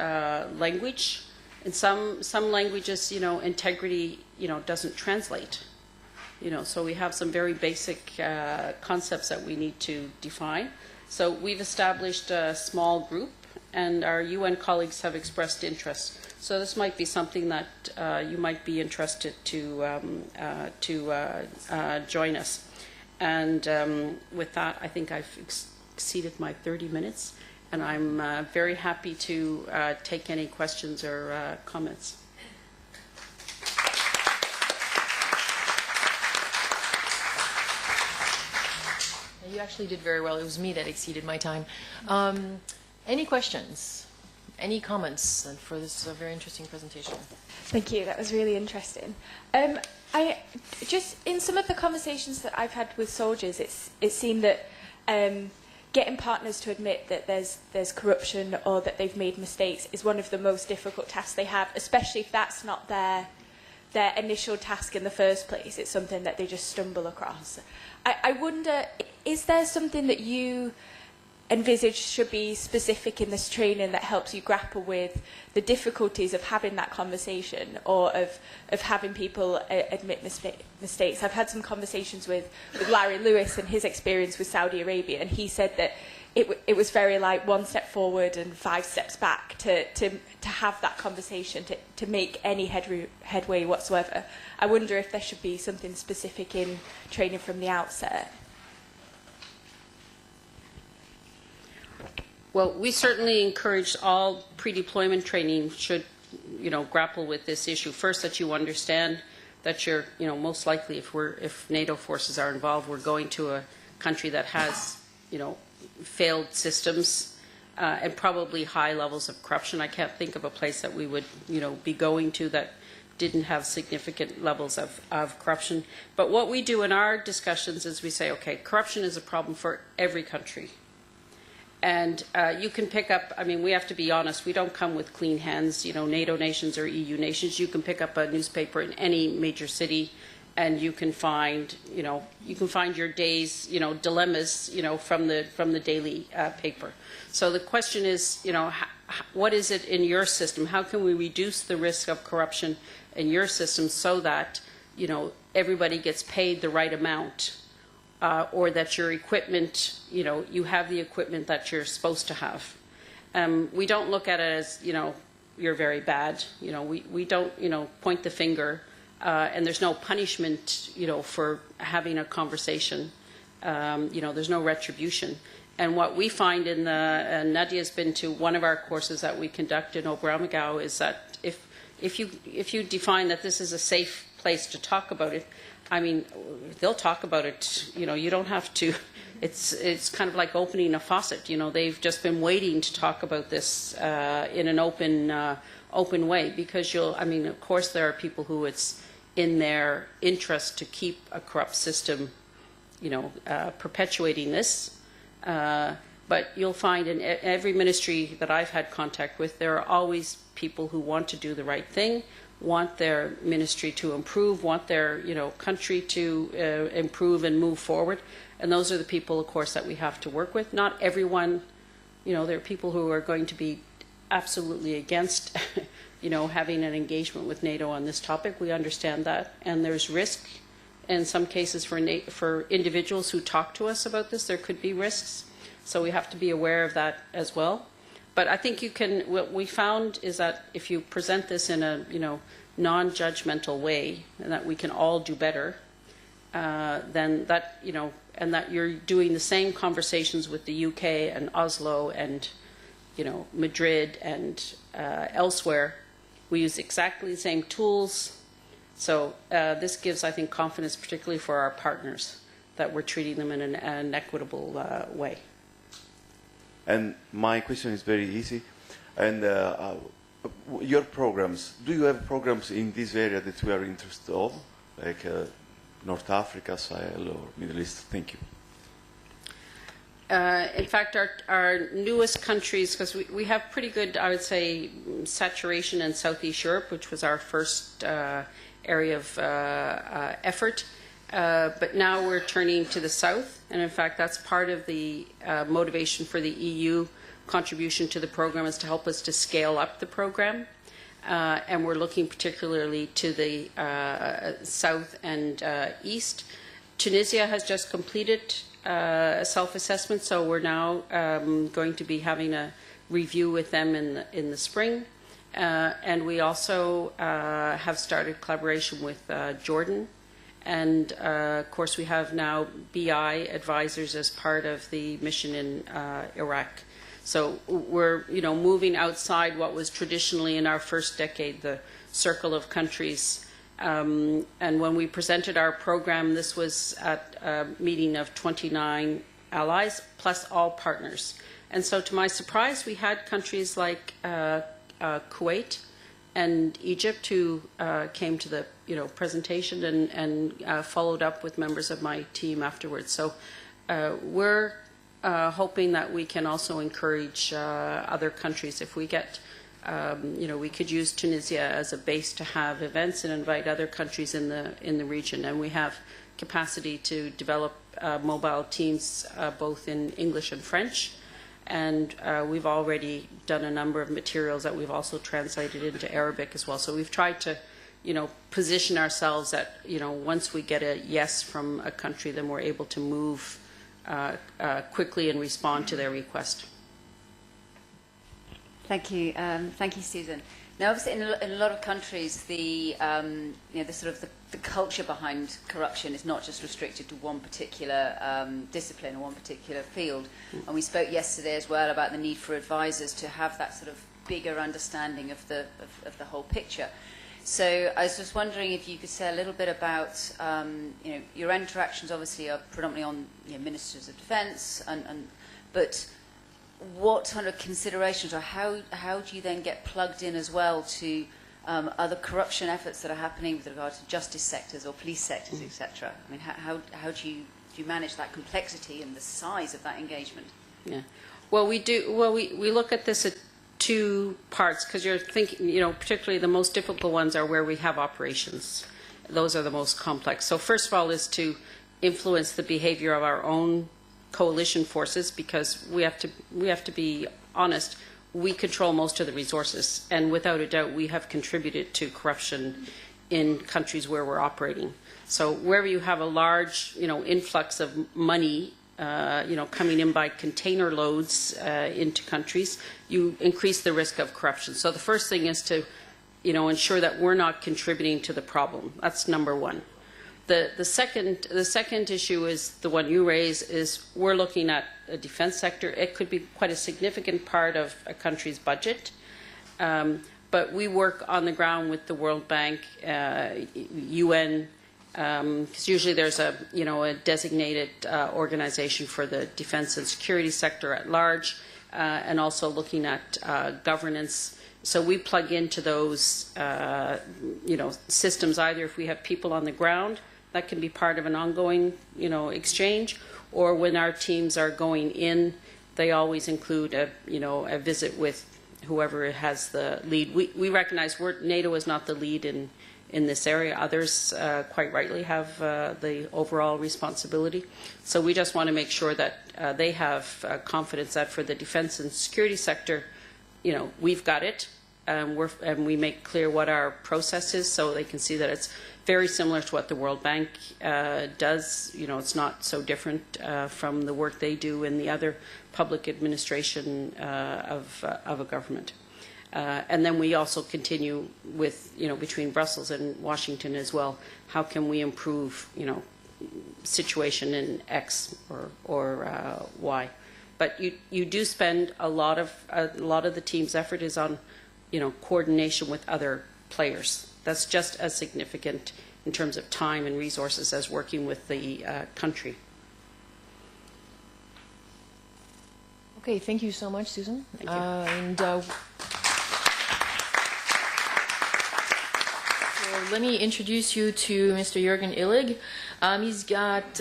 Speaker 2: language. In some languages, integrity, doesn't translate. So we have some very basic concepts that we need to define. So we've established a small group, and our UN colleagues have expressed interest. So this might be something that you might be interested to join us. And with that, I think I've exceeded my 30 minutes, and I'm very happy to take any questions or comments.
Speaker 1: You actually did very well. It was me that exceeded my time. Any questions? Any comments for this very interesting presentation?
Speaker 3: Thank you. That was really interesting. I just in some of the conversations that I've had with soldiers, it seemed that getting partners to admit that there's corruption or that they've made mistakes is one of the most difficult tasks they have, especially if that's not their initial task in the first place. It's something that they just stumble across. I wonder, is there something that you envisage should be specific in this training that helps you grapple with the difficulties of having that conversation, or of having people admit mistakes? I've had some conversations with Larry Lewis and his experience with Saudi Arabia, and he said that it was very like one step forward and 5 steps back to have that conversation, to make any headway whatsoever. I wonder if there should be something specific in training from the outset.
Speaker 2: Well, we certainly encourage all pre-deployment training should, grapple with this issue. First, that you understand that you're, most likely if NATO forces are involved, we're going to a country that has, failed systems and probably high levels of corruption. I can't think of a place that we would, be going to that didn't have significant levels of corruption. But what we do in our discussions is we say, okay, corruption is a problem for every country. And you can pick up, I mean, we have to be honest, we don't come with clean hands, you know, NATO nations or EU nations. You can pick up a newspaper in any major city and you can find, you know, you can find your day's, you know, dilemmas, you know, from the daily paper. So the question is, you know, what is it in your system? How can we reduce the risk of corruption in your system so that, you know, everybody gets paid the right amount, or that your equipment, you know, you have the equipment that you're supposed to have. We don't look at it as, you know, you're very bad. You know, we don't, you know, point the finger, and there's no punishment, you know, for having a conversation. You know, there's no retribution. And what we find in the, and Nadia's been to one of our courses that we conduct in Obramagao, is that if you define that this is a safe place to talk about it, I mean, they'll talk about it. You know, you don't have to. It's kind of like opening a faucet. You know, they've just been waiting to talk about this in an open way, because I mean, of course, there are people who it's in their interest to keep a corrupt system, you know, perpetuating this. But you'll find in every ministry that I've had contact with, there are always people who want to do the right thing, want their ministry to improve, want their, you know, country to improve and move forward. And those are the people, of course, that we have to work with. Not everyone, you know, there are people who are going to be absolutely against, you know, having an engagement with NATO on this topic. We understand that. And there's risk in some cases for individuals who talk to us about this. There could be risks. So we have to be aware of that as well. But I think what we found is that if you present this in a, you know, non-judgmental way, and that we can all do better, then that, you know, and that you're doing the same conversations with the UK and Oslo and, you know, Madrid and elsewhere. We use exactly the same tools. So this gives, I think, confidence, particularly for our partners, that we're treating them in an equitable way.
Speaker 4: And my question is very easy. And your programs, do you have programs in this area that we are interested in, like North Africa, Sahel, or Middle East? Thank you.
Speaker 2: In fact, our newest countries, because we have pretty good, I would say, saturation in Southeast Europe, which was our first area of effort. But now we're turning to the south, and in fact that's part of the motivation for the EU contribution to the program, is to help us to scale up the program. And we're looking particularly to the south and east. Tunisia has just completed a self-assessment, so we're now going to be having a review with them in the spring. And we also have started collaboration with Jordan. And of course, we have now BI advisors as part of the mission in Iraq. So we're, you know, moving outside what was traditionally in our first decade, the circle of countries. And when we presented our program, this was at a meeting of 29 allies plus all partners. And so, to my surprise, we had countries like Kuwait and Egypt who came to the, you know, presentation and followed up with members of my team afterwards. So we're hoping that we can also encourage other countries. If we get, you know, we could use Tunisia as a base to have events and invite other countries in the region. And we have capacity to develop mobile teams both in English and French. And we've already done a number of materials that we've also translated into Arabic as well. So we've tried to, you know, position ourselves that, you know, once we get a yes from a country, then we're able to move quickly and respond to their request.
Speaker 5: Thank you. Thank you, Susan. Now, obviously, in a lot of countries, the you know, the sort of the culture behind corruption is not just restricted to one particular discipline or one particular field. And we spoke yesterday as well about the need for advisors to have that sort of bigger understanding of the whole picture. So I was just wondering if you could say a little bit about, you know, your interactions obviously are predominantly on, you know, ministers of defence, but what kind of considerations, or how do you then get plugged in as well to Are the corruption efforts that are happening with regard to justice sectors or police sectors, etc.? I mean, how do you manage that complexity and the size of that engagement?
Speaker 2: Yeah. Well, we do. Well, we look at this at two parts, because you're thinking, you know, particularly the most difficult ones are where we have operations. Those are the most complex. So first of all is to influence the behavior of our own coalition forces, because we have to be honest. We control most of the resources, and without a doubt, we have contributed to corruption in countries where we're operating. So wherever you have a large, you know, influx of money, you know, coming in by container loads into countries, you increase the risk of corruption. So the first thing is to, you know, ensure that we're not contributing to the problem. That's number one. The second issue is the one you raise, is we're looking at a defense sector. It could be quite a significant part of a country's budget, but we work on the ground with the World Bank, UN, because usually there's a, you know, a designated organization for the defense and security sector at large, and also looking at governance. So we plug into those, you know, systems, either if we have people on the ground. That can be part of an ongoing, you know, exchange, or when our teams are going in, they always include a, you know, a visit with whoever has the lead. We recognize NATO is not the lead in this area. Others, quite rightly, have the overall responsibility. So we just want to make sure that they have confidence that for the defense and security sector, you know, we've got it, and we make clear what our process is, so they can see that it's very similar to what the World Bank does. You know, it's not so different from the work they do in the other public administration of a government. And then we also continue with, you know, between Brussels and Washington as well. How can we improve, you know, situation in X or Y? But you do spend a lot of the team's effort is on, you know, coordination with other players. That's just as significant in terms of time and resources as working with the country.
Speaker 1: Okay, thank you so much, Susan.
Speaker 2: Thank you.
Speaker 1: So let me introduce you to Mr. Jürgen Illig. He's got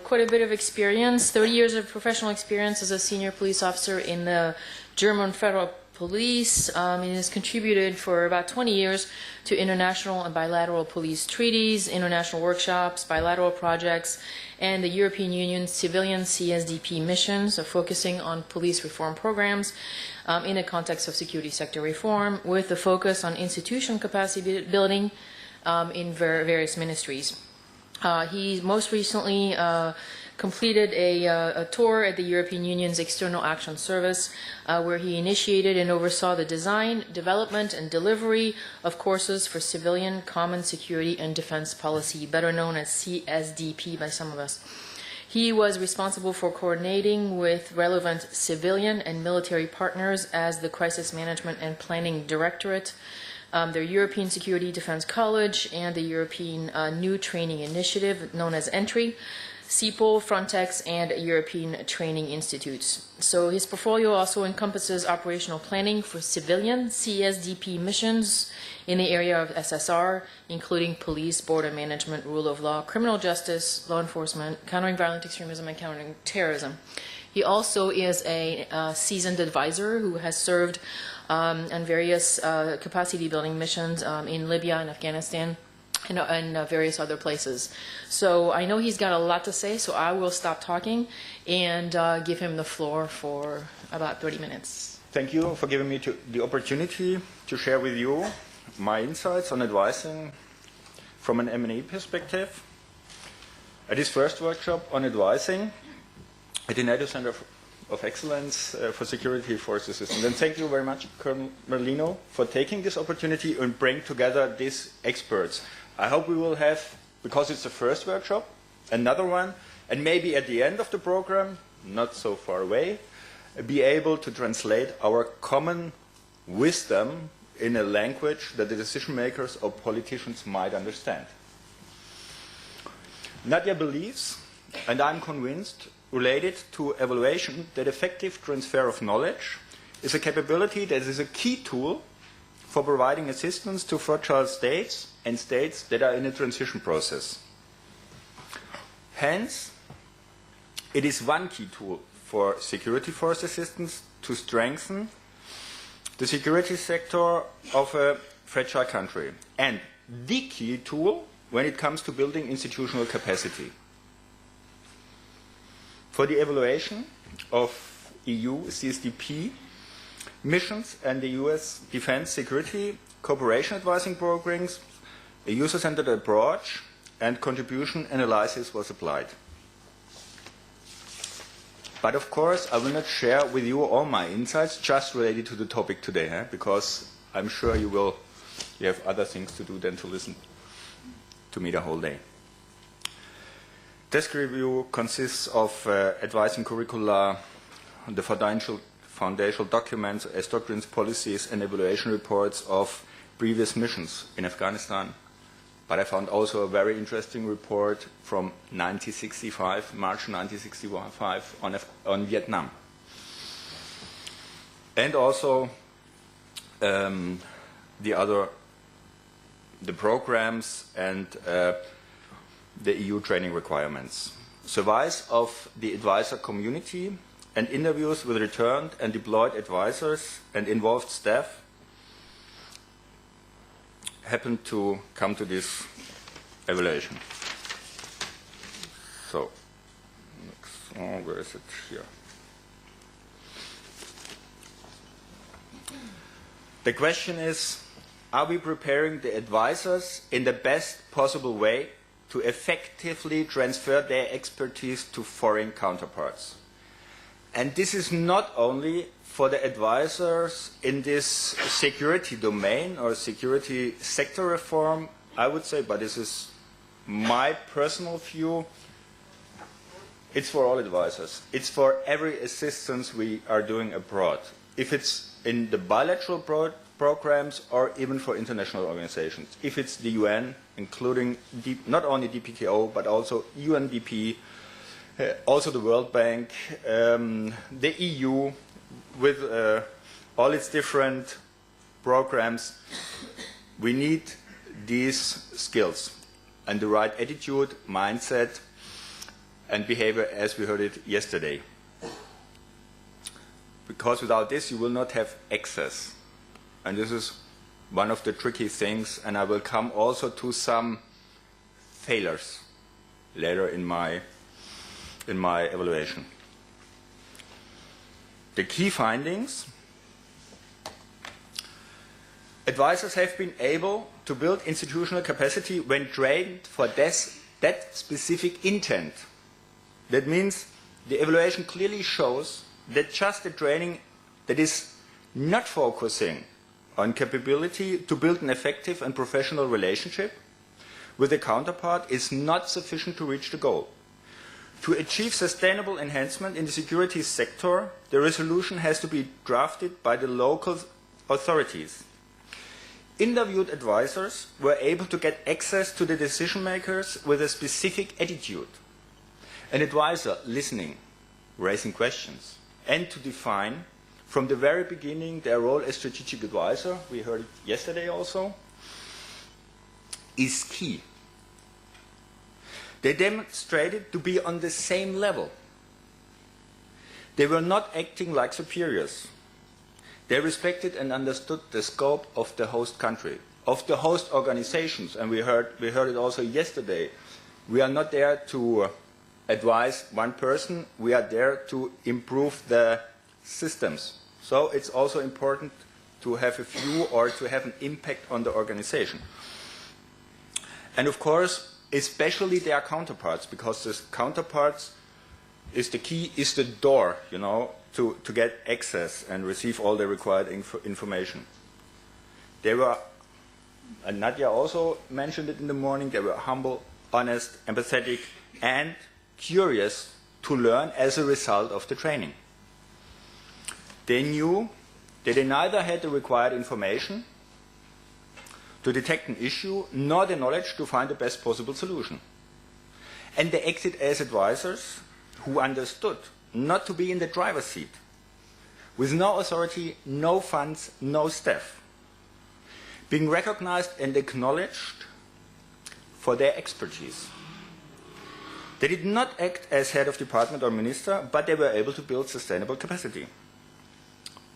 Speaker 1: quite a bit of experience, 30 years of professional experience as a senior police officer in the German Federal Police. He has contributed for about 20 years to international and bilateral police treaties, international workshops, bilateral projects, and the European Union's civilian CSDP missions, so focusing on police reform programs in the context of security sector reform, with a focus on institutional capacity building in various ministries. He most recently completed a tour at the European Union's External Action Service, where he initiated and oversaw the design, development, and delivery of courses for civilian common security and defense policy, better known as CSDP by some of us. He was responsible for coordinating with relevant civilian and military partners as the Crisis Management and Planning Directorate, the European Security Defense College, and the European New Training Initiative, known as ENTRI, CEPOL, Frontex, and European Training Institutes. So his portfolio also encompasses operational planning for civilian CSDP missions in the area of SSR, including police, border management, rule of law, criminal justice, law enforcement, countering violent extremism, and countering terrorism. He also is a seasoned advisor who has served on various capacity building missions in Libya and Afghanistan, and various other places. So I know he's got a lot to say, so I will stop talking and give him the floor for about 30 minutes.
Speaker 6: Thank you for giving me the opportunity to share with you my insights on advising from an M&A perspective. At this first workshop on advising at the NATO Center of Excellence for Security Forces Systems. And thank you very much, Colonel Merlino, for taking this opportunity and bring together these experts. I hope we will have, because it's the first workshop, another one, and maybe at the end of the program, not so far away, be able to translate our common wisdom in a language that the decision makers or politicians might understand. Nadia believes, and I'm convinced, related to evaluation, that effective transfer of knowledge is a capability that is a key tool for providing assistance to fragile states and states that are in a transition process. Hence, it is one key tool for security force assistance to strengthen the security sector of a fragile country, and the key tool when it comes to building institutional capacity. For the evaluation of EU CSDP missions and the US Defense Security Cooperation Advising Programs, a user-centered approach and contribution analysis was applied. But of course, I will not share with you all my insights just related to the topic today, because I'm sure you have other things to do than to listen to me the whole day. Desk review consists of advising curricula, the foundational documents as doctrines, policies, and evaluation reports of previous missions in Afghanistan. But I found also a very interesting report from 1965, March 1965, on Vietnam. And also the programs and the EU training requirements. Surveys of the advisor community and interviews with returned and deployed advisors and involved staff happened to come to this evaluation. So, where is it here? The question is, are we preparing the advisors in the best possible way to effectively transfer their expertise to foreign counterparts? And this is not only for the advisors in this security domain or security sector reform, I would say, but this is my personal view, it's for all advisors. It's for every assistance we are doing abroad. If it's in the bilateral programs or even for international organizations. If it's the UN, including not only DPKO, but also UNDP, also the World Bank, the EU, with all its different programs, we need these skills and the right attitude, mindset, and behavior as we heard it yesterday. Because without this, you will not have access. And this is one of the tricky things, and I will come also to some failures later in my evaluation. The key findings: advisors have been able to build institutional capacity when trained for that specific intent. That means the evaluation clearly shows that just the training that is not focusing on capability to build an effective and professional relationship with a counterpart is not sufficient to reach the goal. To achieve sustainable enhancement in the security sector, the resolution has to be drafted by the local authorities. Interviewed advisors were able to get access to the decision makers with a specific attitude. An advisor listening, raising questions, and to define from the very beginning their role as strategic advisor, we heard it yesterday also, is key. They demonstrated to be on the same level. They were not acting like superiors. They respected and understood the scope of the host country, of the host organizations, and we heard it also yesterday. We are not there to advise one person, we are there to improve the systems. So it's also important to have a view or to have an impact on the organization. And of course, especially their counterparts, because the counterparts is the key, is the door, to get access and receive all the required information. They were, and Nadia also mentioned it in the morning, they were humble, honest, empathetic, and curious to learn as a result of the training. They knew that they neither had the required information to detect an issue, nor the knowledge to find the best possible solution. And they acted as advisors who understood not to be in the driver's seat, with no authority, no funds, no staff. being recognized and acknowledged for their expertise. They did not act as head of department or minister, but they were able to build sustainable capacity.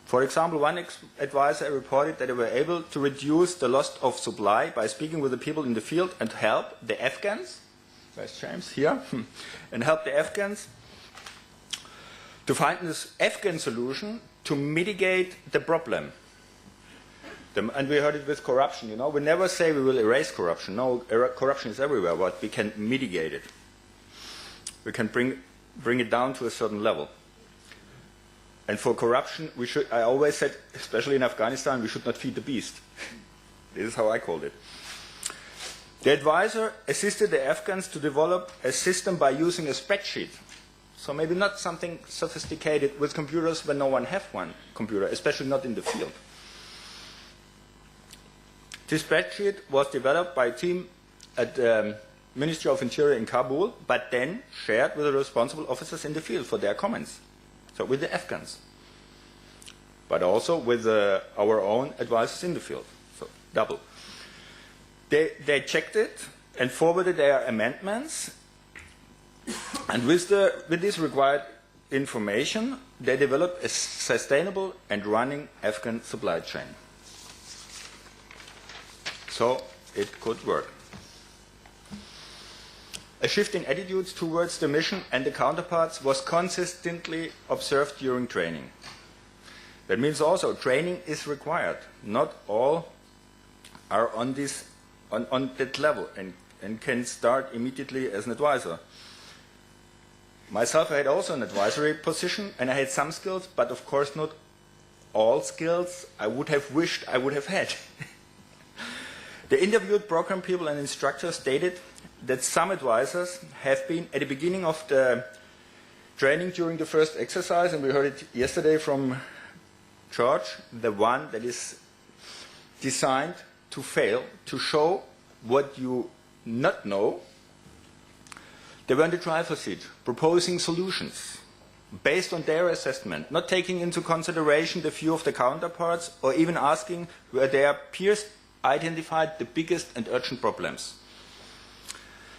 Speaker 6: For example, one advisor reported that they were able to reduce the loss of supply by speaking with the people in the field and help the Afghans, where's James here, and help the Afghans to find this Afghan solution to mitigate the problem. And we heard it with corruption, you know. We never say we will erase corruption. No, corruption is everywhere, but we can mitigate it. We can bring it down to a certain level. And for corruption, I always said, especially in Afghanistan, we should not feed the beast. This is how I called it. The advisor assisted the Afghans to develop a system by using a spreadsheet. So maybe not something sophisticated with computers when no one has one computer, especially not in the field. This spreadsheet was developed by a team at the Ministry of Interior in Kabul, but then shared with the responsible officers in the field for their comments. So with the Afghans, but also with our own advisors in the field. So double. They checked it and forwarded their amendments, and with this required information, they developed a sustainable and running Afghan supply chain. So it could work. A shift in attitudes towards the mission and the counterparts was consistently observed during training. That means also training is required. Not all are on that level and can start immediately as an advisor. Myself, I had also an advisory position and I had some skills, but of course not all skills I would have wished I would have had. The interviewed program people and instructors stated that some advisors have been at the beginning of the training during the first exercise, and we heard it yesterday from George, the one that is designed to fail, to show what you not know. They were in the driver's seat, proposing solutions based on their assessment, not taking into consideration the view of the counterparts or even asking where their peers identified the biggest and urgent problems.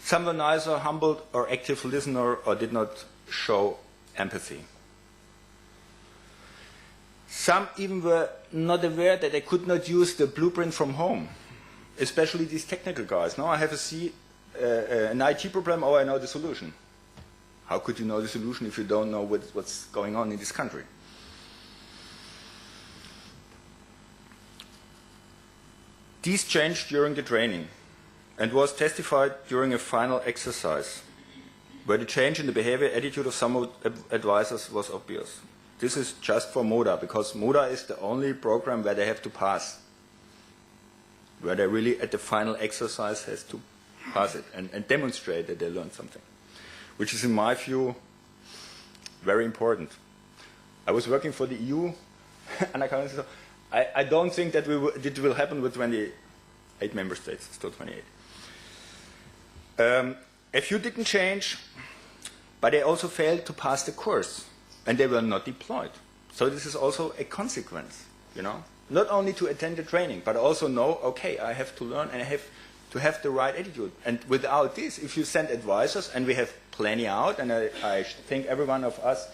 Speaker 6: Some were neither humbled or active listener or did not show empathy. Some even were not aware that they could not use the blueprint from home, especially these technical guys. Now I have an IT problem, oh, I know the solution. How could you know the solution if you don't know what's going on in this country? These changed during the training and was testified during a final exercise, where the change in the behavior attitude of some advisors was obvious. This is just for MODA, because MODA is the only program where they have to pass, where they really at the final exercise has to pass it and demonstrate that they learned something, which is in my view very important. I was working for the EU and I don't think that it will happen with 28 member states, still 28. A few didn't change, but they also failed to pass the course, and they were not deployed. So this is also a consequence, you know. Not only to attend the training, but also know, okay, I have to learn and I have to have the right attitude. And without this, if you send advisors, and we have plenty out, and I think every one of us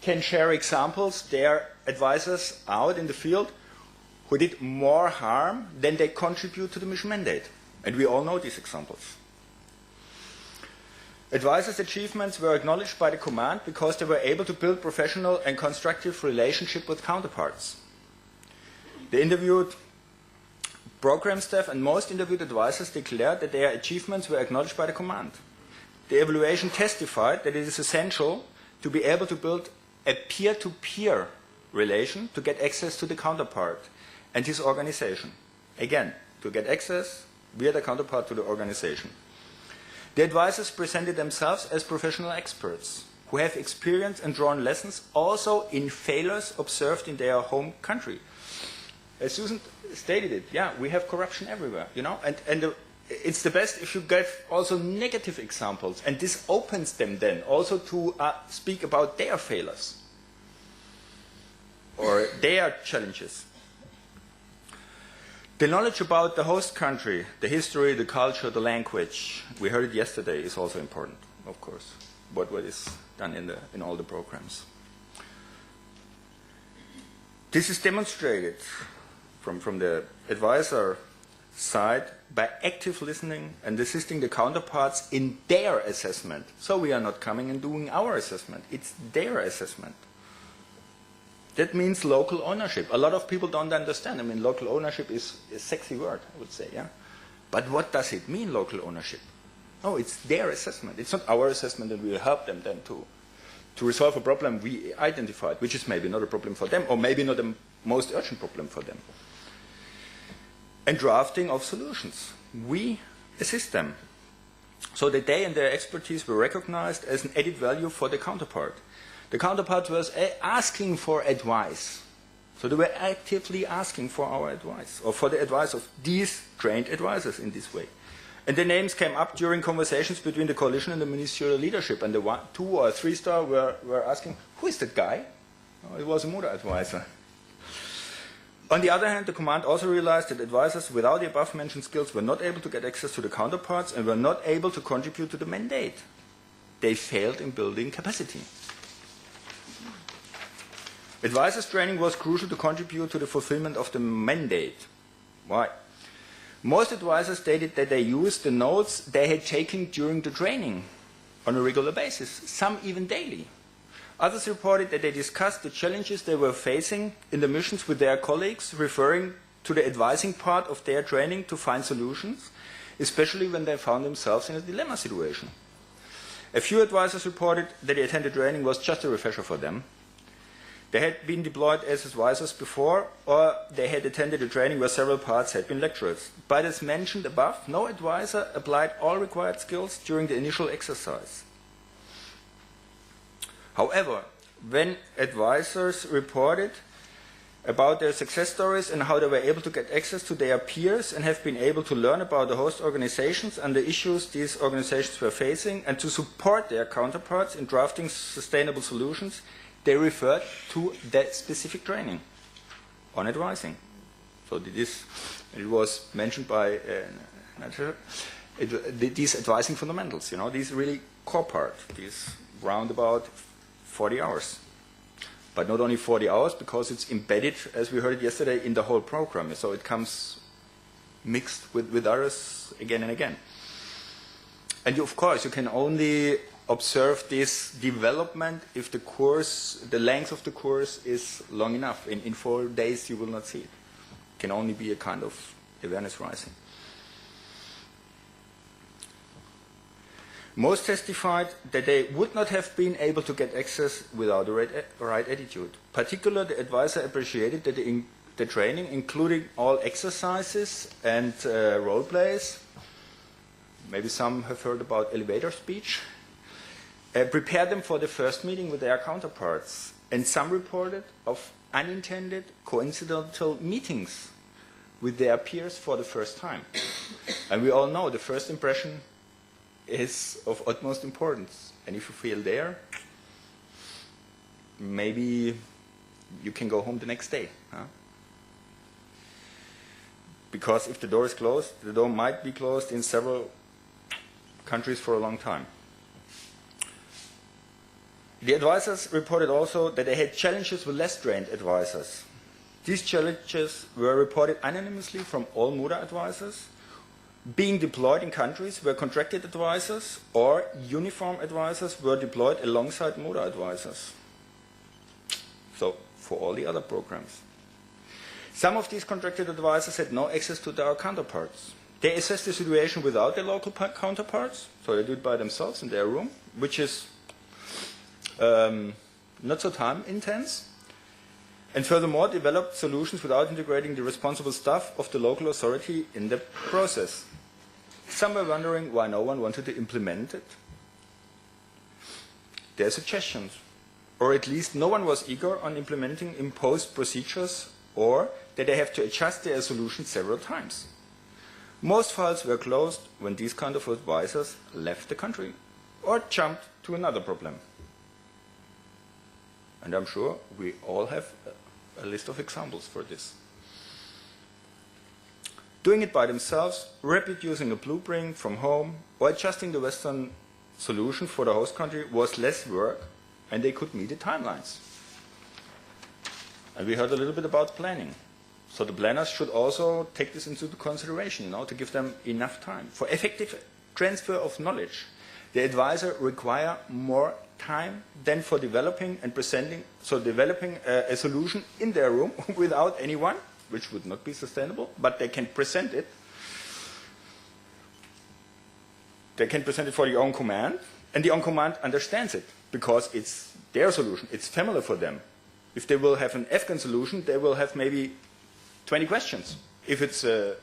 Speaker 6: can share examples, there are advisors out in the field who did more harm than they contribute to the mission mandate. And we all know these examples. Advisors' achievements were acknowledged by the command because they were able to build professional and constructive relationship with counterparts. The interviewed program staff and most interviewed advisors declared that their achievements were acknowledged by the command. The evaluation testified that it is essential to be able to build a peer-to-peer relation to get access to the counterpart and his organization. Again, to get access via the counterpart to the organization. The advisors presented themselves as professional experts who have experienced and drawn lessons also in failures observed in their home country. As Susan stated it, yeah, we have corruption everywhere, you know, and it's the best if you give also negative examples, and this opens them then also to speak about their failures or their challenges. The knowledge about the host country, the history, the culture, the language, we heard it yesterday, is also important, of course, what is done in all the programs. This is demonstrated from the advisor side by active listening and assisting the counterparts in their assessment. So we are not coming and doing our assessment, it's their assessment. That means local ownership. A lot of people don't understand. I mean, local ownership is a sexy word, I would say, yeah? But what does it mean, local ownership? Oh, it's their assessment. It's not our assessment, and we will help them then to resolve a problem we identified, which is maybe not a problem for them, or maybe not the most urgent problem for them. And drafting of solutions. We assist them so that they and their expertise were recognized as an added value for the counterpart. The counterpart was asking for advice. So they were actively asking for our advice, or for the advice of these trained advisors in this way. And the names came up during conversations between the coalition and the ministerial leadership. And the 2 or 3 star were asking, who is that guy? Oh, it was a Muda advisor. On the other hand, the command also realized that advisors without the above-mentioned skills were not able to get access to the counterparts and were not able to contribute to the mandate. They failed in building capacity. Advisors training was crucial to contribute to the fulfillment of the mandate. Why? Most advisors stated that they used the notes they had taken during the training on a regular basis, some even daily. Others reported that they discussed the challenges they were facing in the missions with their colleagues, referring to the advising part of their training to find solutions, especially when they found themselves in a dilemma situation. A few advisors reported that the attended training was just a refresher for them. They had been deployed as advisors before, or they had attended a training where several parts had been lecturers. But as mentioned above, no advisor applied all required skills during the initial exercise. However, when advisors reported about their success stories and how they were able to get access to their peers and have been able to learn about the host organizations and the issues these organizations were facing and to support their counterparts in drafting sustainable solutions, they referred to that specific training on advising. So it was mentioned by these advising fundamentals, you know, these really core part, these roundabout 40 hours. But not only 40 hours, because it's embedded, as we heard it yesterday, in the whole program. So it comes mixed with others again and again. And of course, you can only observe this development if the course, the length of the course is long enough. In 4 days, you will not see it. It can only be a kind of awareness rising. Most testified that they would not have been able to get access without the right attitude. Particularly, the advisor appreciated that the training, including all exercises and role plays, maybe some have heard about elevator speech, prepared them for the first meeting with their counterparts. And some reported of unintended, coincidental meetings with their peers for the first time. And we all know the first impression is of utmost importance. And if you fail there, maybe you can go home the next day. Huh? Because if the door is closed, the door might be closed in several countries for a long time. The advisors reported also that they had challenges with less trained advisors. These challenges were reported anonymously from all Muda advisors, being deployed in countries where contracted advisors or uniform advisors were deployed alongside Muda advisors. So, for all the other programs. Some of these contracted advisors had no access to their counterparts. They assessed the situation without their local counterparts, so they do it by themselves in their room, which is not so time intense. And furthermore, developed solutions without integrating the responsible staff of the local authority in the process. Some were wondering why no one wanted to implement it. There are suggestions, or at least no one was eager on implementing imposed procedures, or that they have to adjust their solutions several times. Most files were closed when these kind of advisors left the country or jumped to another problem. And I'm sure we all have a list of examples for this. Doing it by themselves, reproducing a blueprint from home, or adjusting the Western solution for the host country was less work, and they could meet the timelines. And we heard a little bit about planning. So the planners should also take this into consideration, to give them enough time. For effective transfer of knowledge, the advisor require more time than for developing and presenting, so developing a solution in their room without anyone, which would not be sustainable, but they can present it. They can present it for the own command, and the own command understands it, because it's their solution, it's familiar for them. If they will have an Afghan solution, they will have maybe 20 questions. If it's a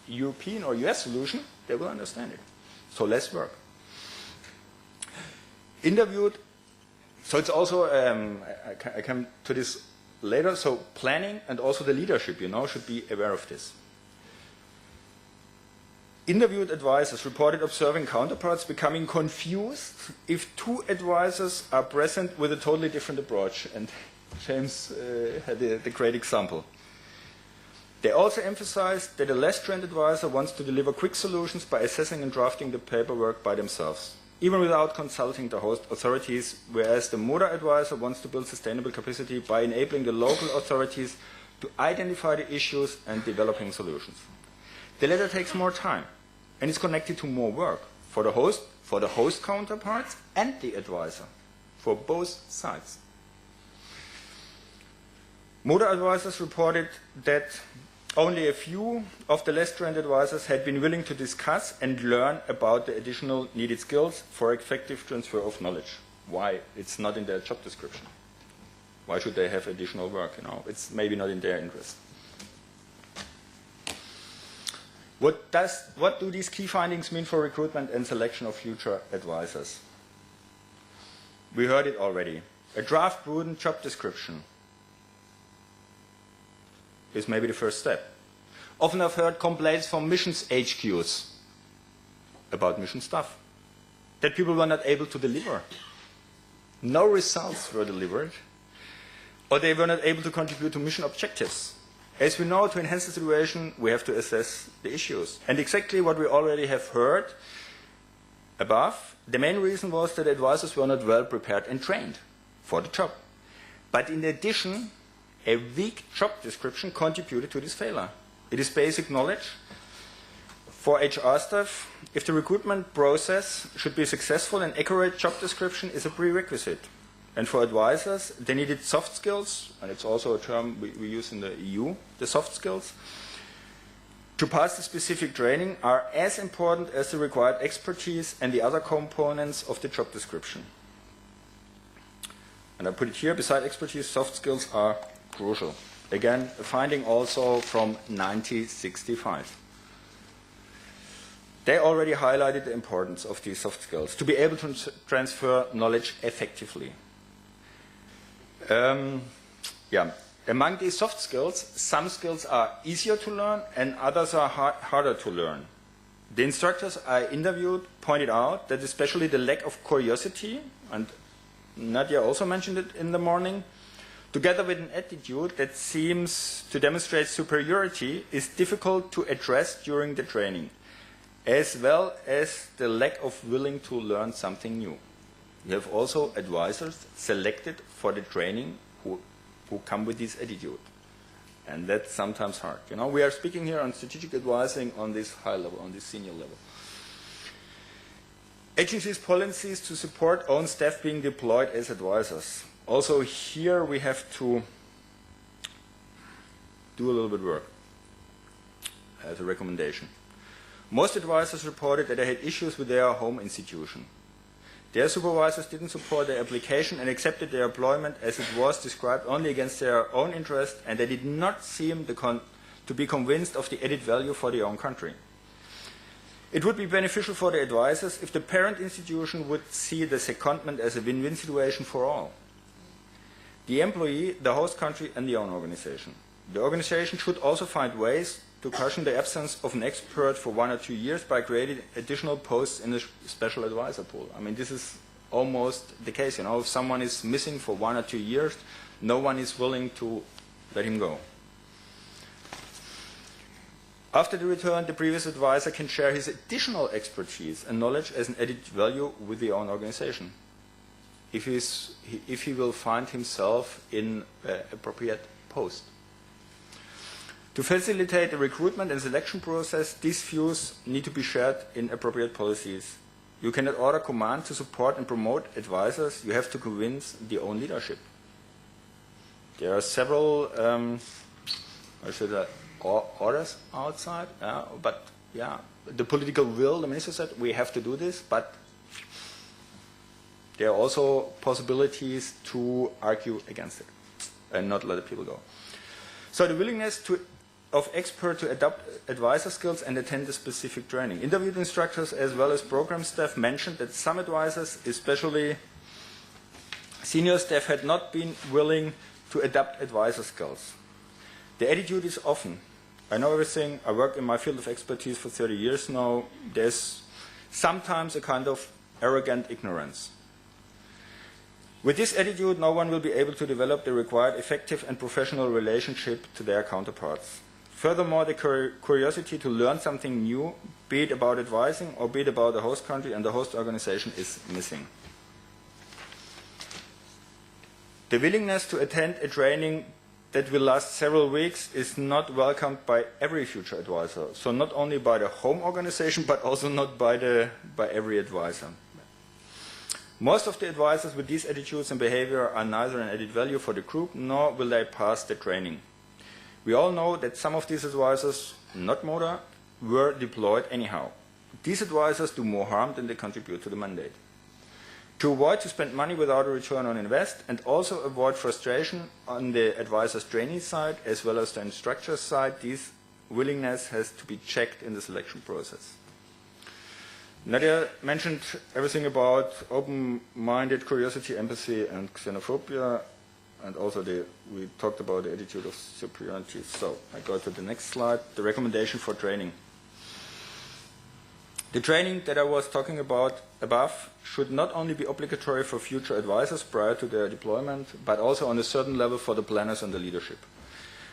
Speaker 6: European or US solution, they will understand it. So less work. Interviewed, so it's also, I come to this later, so planning and also the leadership, should be aware of this. Interviewed advisors reported observing counterparts becoming confused if two advisors are present with a totally different approach. And James had the great example. They also emphasized that a less trained advisor wants to deliver quick solutions by assessing and drafting the paperwork by themselves, even without consulting the host authorities, whereas the MODA advisor wants to build sustainable capacity by enabling the local authorities to identify the issues and developing solutions. The latter takes more time and is connected to more work for the host counterparts and the advisor, for both sides. MODA advisors reported that only a few of the less trained advisors had been willing to discuss and learn about the additional needed skills for effective transfer of knowledge. Why? It's not in their job description. Why should they have additional work? It's maybe not in their interest. What do these key findings mean for recruitment and selection of future advisors? We heard it already. A draft prudent job description is maybe the first step. Often I've heard complaints from missions HQs about mission stuff, that people were not able to deliver. No results were delivered, or they were not able to contribute to mission objectives. As we know, to enhance the situation, we have to assess the issues. And exactly what we already have heard above, the main reason was that advisors were not well prepared and trained for the job. But in addition, a weak job description contributed to this failure. It is basic knowledge. For HR staff, if the recruitment process should be successful, an accurate job description is a prerequisite. And for advisors, they needed soft skills, and it's also a term we use in the EU, the soft skills, to pass the specific training are as important as the required expertise and the other components of the job description. And I put it here, beside expertise, soft skills are crucial. Again, a finding also from 1965. They already highlighted the importance of these soft skills, to be able to transfer knowledge effectively. Among these soft skills, some skills are easier to learn and others are harder to learn. The instructors I interviewed pointed out that especially the lack of curiosity, and Nadia also mentioned it in the morning, together with an attitude that seems to demonstrate superiority, is difficult to address during the training, as well as the lack of willing to learn something new. We have also advisors selected for the training who come with this attitude. And that's sometimes hard. We are speaking here on strategic advising on this high level, on this senior level. Agencies' policies to support own staff being deployed as advisors. Also here we have to do a little bit of work as a recommendation. Most advisors reported that they had issues with their home institution. Their supervisors didn't support their application and accepted their employment as it was described only against their own interest, and they did not seem to be convinced of the added value for their own country. It would be beneficial for the advisors if the parent institution would see the secondment as a win-win situation for all. The employee, the host country, and the own organization. The organization should also find ways to cushion the absence of an expert for 1 or 2 years by creating additional posts in the special advisor pool. I mean, this is almost the case. If someone is missing for 1 or 2 years, no one is willing to let him go. After the return, the previous advisor can share his additional expertise and knowledge as an added value with the own organization, if he will find himself in an appropriate post. To facilitate the recruitment and selection process, these views need to be shared in appropriate policies. You cannot order command to support and promote advisors. You have to convince the own leadership. There are several orders outside, but yeah, the political will, the minister said, we have to do this, but there are also possibilities to argue against it and not let the people go. So the willingness of experts to adopt advisor skills and attend a specific training. Interviewed instructors as well as program staff mentioned that some advisors, especially senior staff, had not been willing to adapt advisor skills. The attitude is often, I know everything, I work in my field of expertise for 30 years now, there's sometimes a kind of arrogant ignorance. With this attitude, no one will be able to develop the required effective and professional relationship to their counterparts. Furthermore, the curiosity to learn something new, be it about advising or be it about the host country and the host organization, is missing. The willingness to attend a training that will last several weeks is not welcomed by every future advisor. So not only by the home organization, but also not by every advisor. Most of the advisors with these attitudes and behavior are neither an added value for the group, nor will they pass the training. We all know that some of these advisors, not Moda, were deployed anyhow. These advisors do more harm than they contribute to the mandate. To avoid to spend money without a return on invest and also avoid frustration on the advisor's trainee side as well as the instructor's side, this willingness has to be checked in the selection process. Nadia mentioned everything about open-minded curiosity, empathy, and xenophobia, and also we talked about the attitude of superiority. So I go to the next slide, the recommendation for training. The training that I was talking about above should not only be obligatory for future advisors prior to their deployment, but also on a certain level for the planners and the leadership.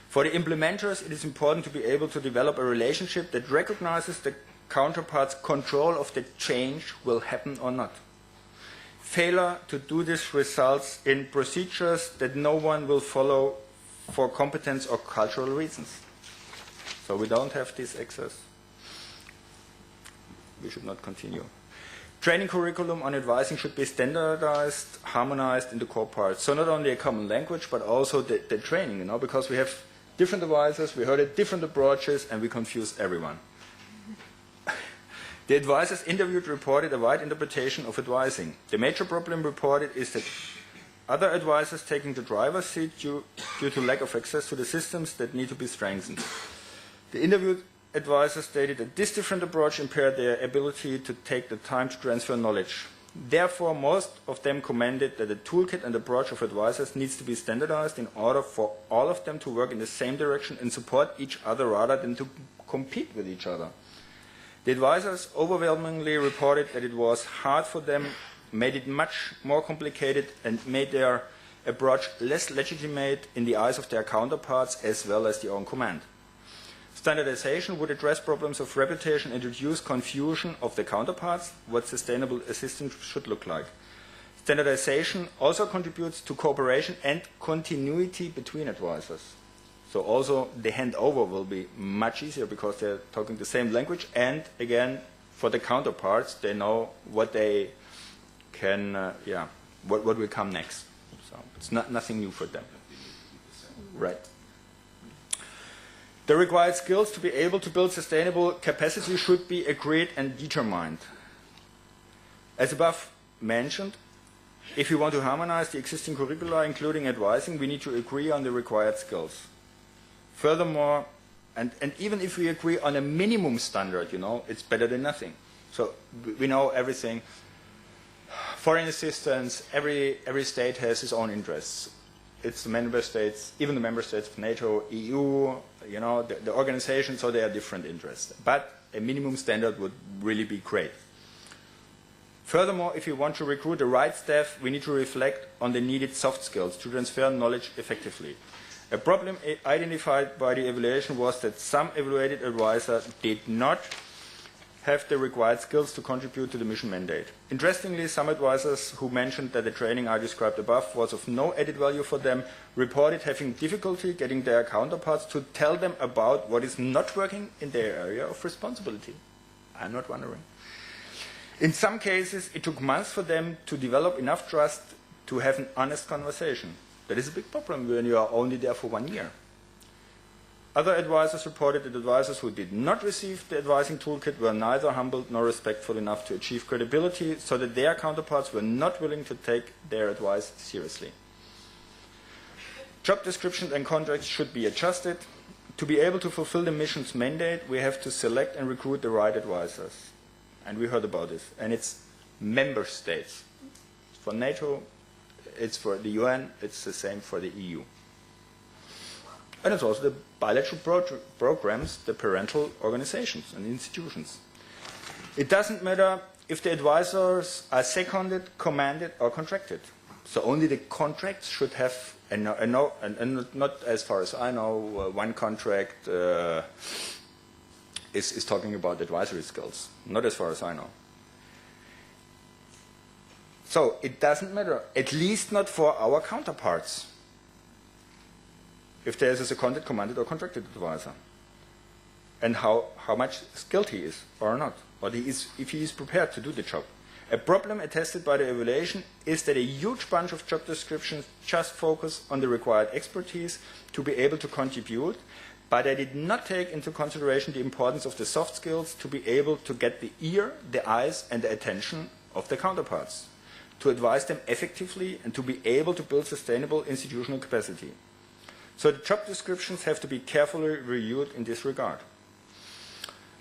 Speaker 6: For the implementers, it is important to be able to develop a relationship that recognizes the counterparts' control of the change will happen or not. Failure to do this results in procedures that no one will follow for competence or cultural reasons. So we don't have this access. We should not continue. Training curriculum on advising should be standardized, harmonized in the core parts. So not only a common language, but also the training, because we have different advisors, we heard it, different approaches, and we confuse everyone. The advisors interviewed reported a wide interpretation of advising. The major problem reported is that other advisors taking the driver's seat due to lack of access to the systems that need to be strengthened. The interviewed advisors stated that this different approach impaired their ability to take the time to transfer knowledge. Therefore, most of them commented that the toolkit and approach of advisors needs to be standardized in order for all of them to work in the same direction and support each other rather than to compete with each other. The advisors overwhelmingly reported that it was hard for them, made it much more complicated, and made their approach less legitimate in the eyes of their counterparts as well as their own command. Standardization would address problems of reputation and reduce confusion of the counterparts, what sustainable assistance should look like. Standardization also contributes to cooperation and continuity between advisors. So also the handover will be much easier because they're talking the same language, and again, for the counterparts, they know what they can, what will come next. So it's nothing new for them. Right. The required skills to be able to build sustainable capacity should be agreed and determined. As above mentioned, if we want to harmonize the existing curricula, including advising, we need to agree on the required skills. Furthermore, and even if we agree on a minimum standard, it's better than nothing. So we know everything. Foreign assistance, every state has its own interests. It's the member states, even the member states of NATO, EU, the organization, so they are different interests. But a minimum standard would really be great. Furthermore, if we want to recruit the right staff, we need to reflect on the needed soft skills to transfer knowledge effectively. A problem identified by the evaluation was that some evaluated advisors did not have the required skills to contribute to the mission mandate. Interestingly, some advisors who mentioned that the training I described above was of no added value for them reported having difficulty getting their counterparts to tell them about what is not working in their area of responsibility. I'm not wondering. In some cases, it took months for them to develop enough trust to have an honest conversation. That is a big problem when you are only there for 1 year. Other advisors reported that advisors who did not receive the advising toolkit were neither humbled nor respectful enough to achieve credibility, so that their counterparts were not willing to take their advice seriously. Job descriptions and contracts should be adjusted. To be able to fulfill the mission's mandate, we have to select and recruit the right advisors. And we heard about this. And it's member states. For NATO, it's for the UN, it's the same for the EU. And it's also the bilateral programs, the parental organizations and institutions. It doesn't matter if the advisors are seconded, commanded, or contracted. So only the contracts should have, and not as far as I know, one contract is talking about advisory skills. Not as far as I know. So it doesn't matter, at least not for our counterparts, if there is a seconded, commanded, or contracted advisor, and how much skilled he is or not, or if he is prepared to do the job. A problem attested by the evaluation is that a huge bunch of job descriptions just focus on the required expertise to be able to contribute, but they did not take into consideration the importance of the soft skills to be able to get the ear, the eyes, and the attention of the counterparts, to advise them effectively and to be able to build sustainable institutional capacity. So the job descriptions have to be carefully reviewed in this regard.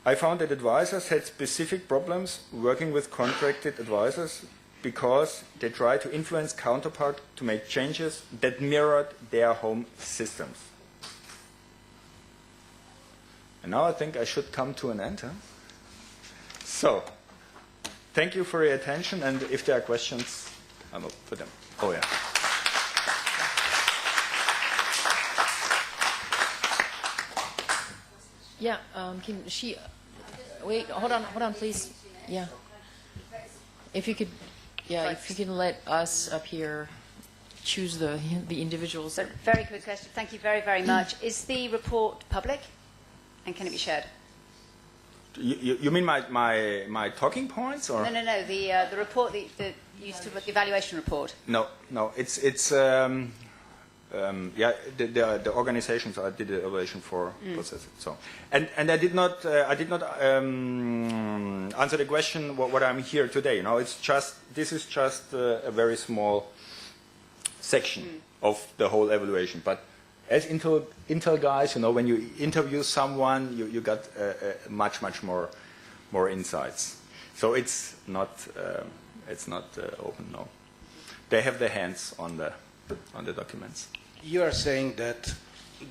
Speaker 6: I found that advisors had specific problems working with contracted advisors because they tried to influence counterparts to make changes that mirrored their home systems. And now I think I should come to an end. Huh? So, thank you for your attention, and if there are questions, I'm up for them. Oh yeah.
Speaker 1: Yeah, can she, wait, hold on, please. Yeah. If you could, if you can let us up here choose the individuals.
Speaker 5: So, very quick question. Thank you very, very much. Is the report public, and can it be shared?
Speaker 6: You mean my talking points, or
Speaker 5: No. The report that you used to, the evaluation report.
Speaker 6: No. It's the organizations I did the evaluation for process it. So and I did not answer the question what I'm here today. You know, this is just a very small section of the whole evaluation. But as Intel guys, you know, when you interview someone, you got much more insights. So it's not open. No, they have their hands on the documents.
Speaker 7: You are saying that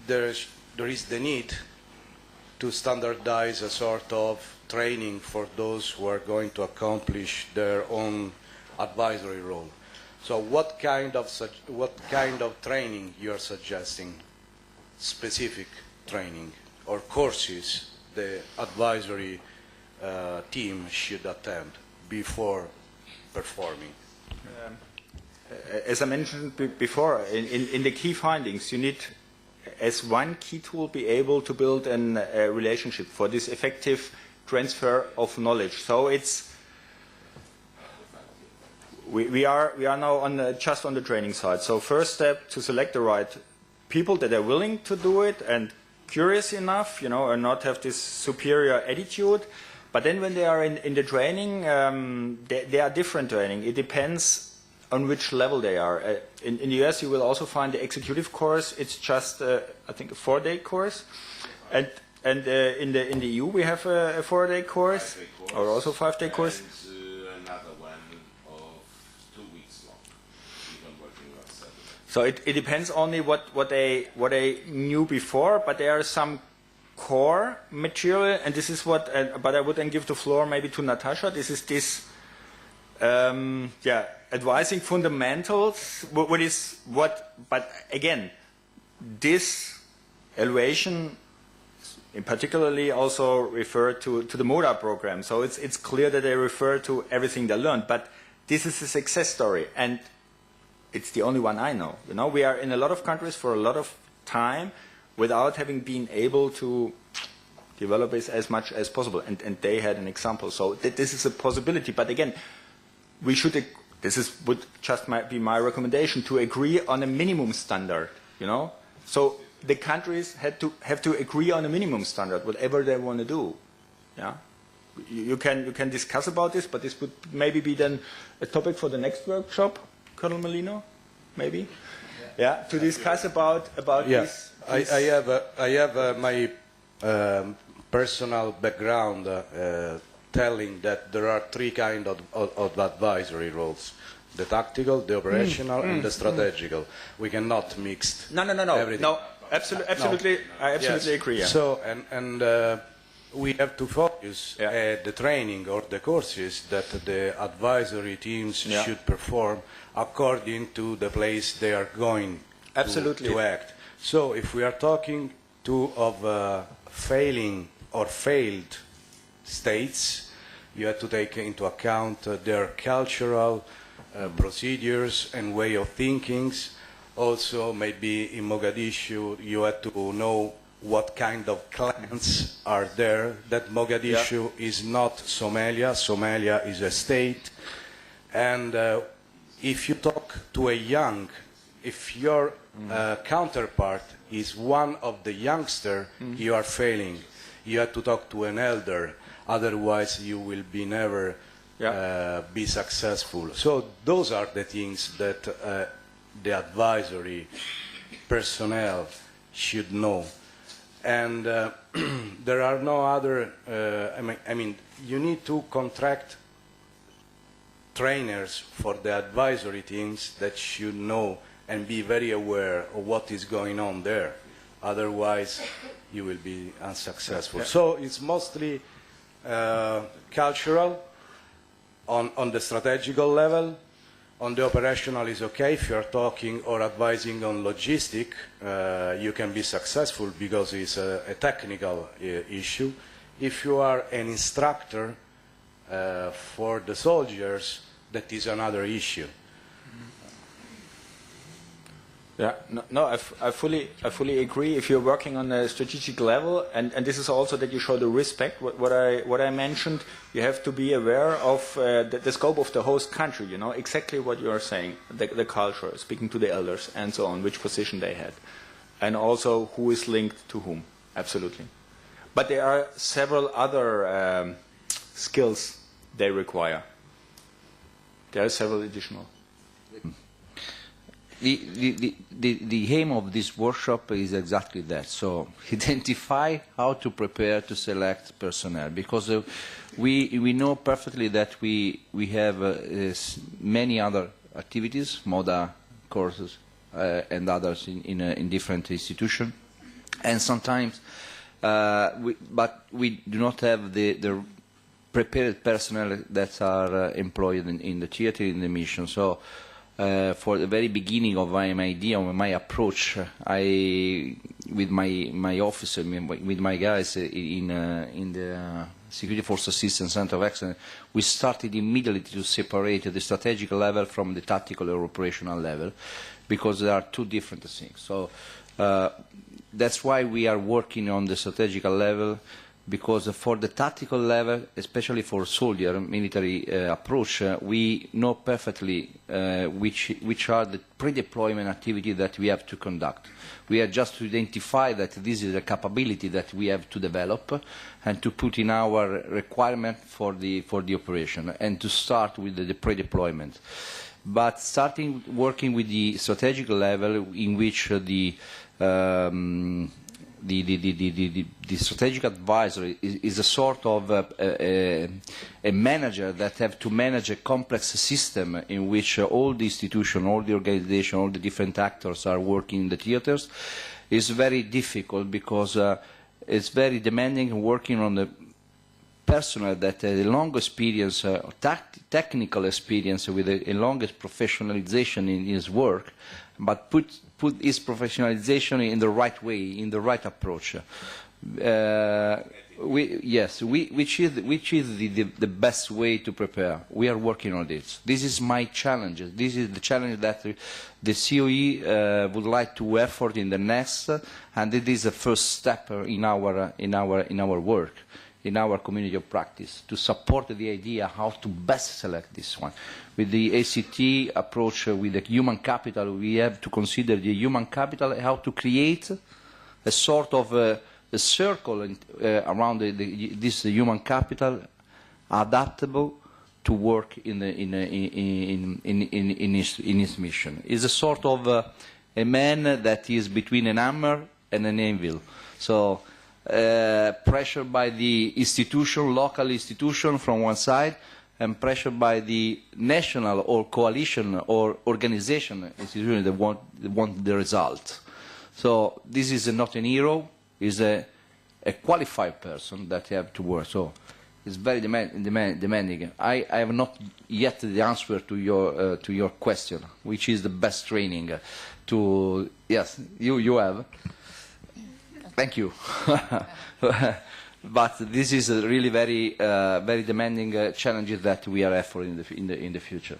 Speaker 7: there is the need to standardize a sort of training for those who are going to accomplish their own advisory role. So what kind of training you are suggesting? Specific training or courses the advisory team should attend before performing?
Speaker 6: As I mentioned before, in the key findings, you need, as one key tool, be able to build a relationship for this effective transfer of knowledge. So it's we are now just on the training side. So first step, to select the right people that are willing to do it and curious enough, you know, and not have this superior attitude. But then when they are in the training, they are different training. It depends on which level they are. In the US, you will also find the executive course. It's just, I think, a 4-day course. And in the EU, we have a 4-day course, or also 5-day course.
Speaker 8: And another one of 2 weeks long. Even working on Saturday.
Speaker 6: So it depends only what they knew before, but there are some core material, and this is what. But I would then give the floor maybe to Natasha. This is this. Advising fundamentals. But again, this evaluation in particularly also refer to the MODA program. So it's clear that they refer to everything they learned, but this is a success story, and it's the only one I know. You know, we are in a lot of countries for a lot of time without having been able to develop it as much as possible, and they had an example. So this is a possibility, but again, we should, would just be my recommendation, to agree on a minimum standard, you know? So the countries have to agree on a minimum standard, whatever they want to do, yeah? You can discuss about this, but this would maybe be then a topic for the next workshop, Colonel Molino, maybe? Yeah, to discuss about this.
Speaker 7: I have my personal background telling that there are three kinds of advisory roles: the tactical, the operational, and the strategical. We cannot mix.
Speaker 6: No.
Speaker 7: Everything.
Speaker 6: No, absolutely. I absolutely agree. Yeah.
Speaker 7: So and we have to focus the training or the courses that the advisory teams should perform according to the place they are going to act. So if we are talking of failing or failed states, you have to take into account their cultural procedures and way of thinking. Also, maybe in Mogadishu, you have to know what kind of clans are there. That Mogadishu is not Somalia. Somalia is a state. And if you talk to a young, if your counterpart is one of the youngster, you are failing. You have to talk to an elder, otherwise you will be never be successful. So those are the things that the advisory personnel should know. And there are no other, I mean, you need to contract trainers for the advisory teams that should know and be very aware of what is going on there. Otherwise, you will be unsuccessful. So it's mostly cultural on the strategical level. On the operational is okay. If you're talking or advising on logistic, you can be successful because it's a technical issue. If you are an instructor for the soldiers, that is another issue.
Speaker 6: Yeah, no, I fully agree. If you're working on a strategic level, and this is also that you show the respect. What I mentioned, you have to be aware of the scope of the host country. You know exactly what you are saying, the culture, speaking to the elders, and so on, which position they had, and also who is linked to whom. Absolutely, but there are several other skills they require. There are several additional.
Speaker 9: The aim of this workshop is exactly that. So identify how to prepare to select personnel, because we know perfectly that we have many other activities, MODA courses and others in different institutions, and sometimes but we do not have the prepared personnel that are employed in the theater, in the mission. So for the very beginning of my idea, of my approach, with my officer, with my guys in the Security Force Assistance Center of Excellence, we started immediately to separate the strategic level from the tactical or operational level, because there are two different things. So that's why we are working on the strategical level, because for the tactical level, especially for soldier military approach, we know perfectly which are the pre-deployment activity that we have to conduct. We have just to identify that this is a capability that we have to develop and to put in our requirement for the operation, and to start with the pre-deployment. But starting working with the strategic level, in which the strategic advisor is a sort of a manager that have to manage a complex system in which all the institution, all the organization, all the different actors are working in the theaters, is very difficult, because it's very demanding working on the personnel that has a long experience, technical experience with a longest professionalization in his work, but put his professionalization in the right way, in the right approach. Which is the best way to prepare. We are working on this. This is my challenge. This is the challenge that the COE would like to effort in the next, and it is the first step in our work, in our community of practice, to support the idea how to best select this one. With the ACT approach, with the human capital, we have to consider the human capital, how to create a sort of a circle around this human capital, adaptable to work in his mission. It's a sort of a man that is between an hammer and an anvil. So pressure by the institution, local institution from one side, and pressure by the national or coalition or organization institution that want the result. So this is not an hero. Is a qualified person that you have to work. So it's very demanding. I have not yet the answer to your question, which is the best training. Yes, you have. Thank you. But this is a really very demanding challenges that we are offering in the future.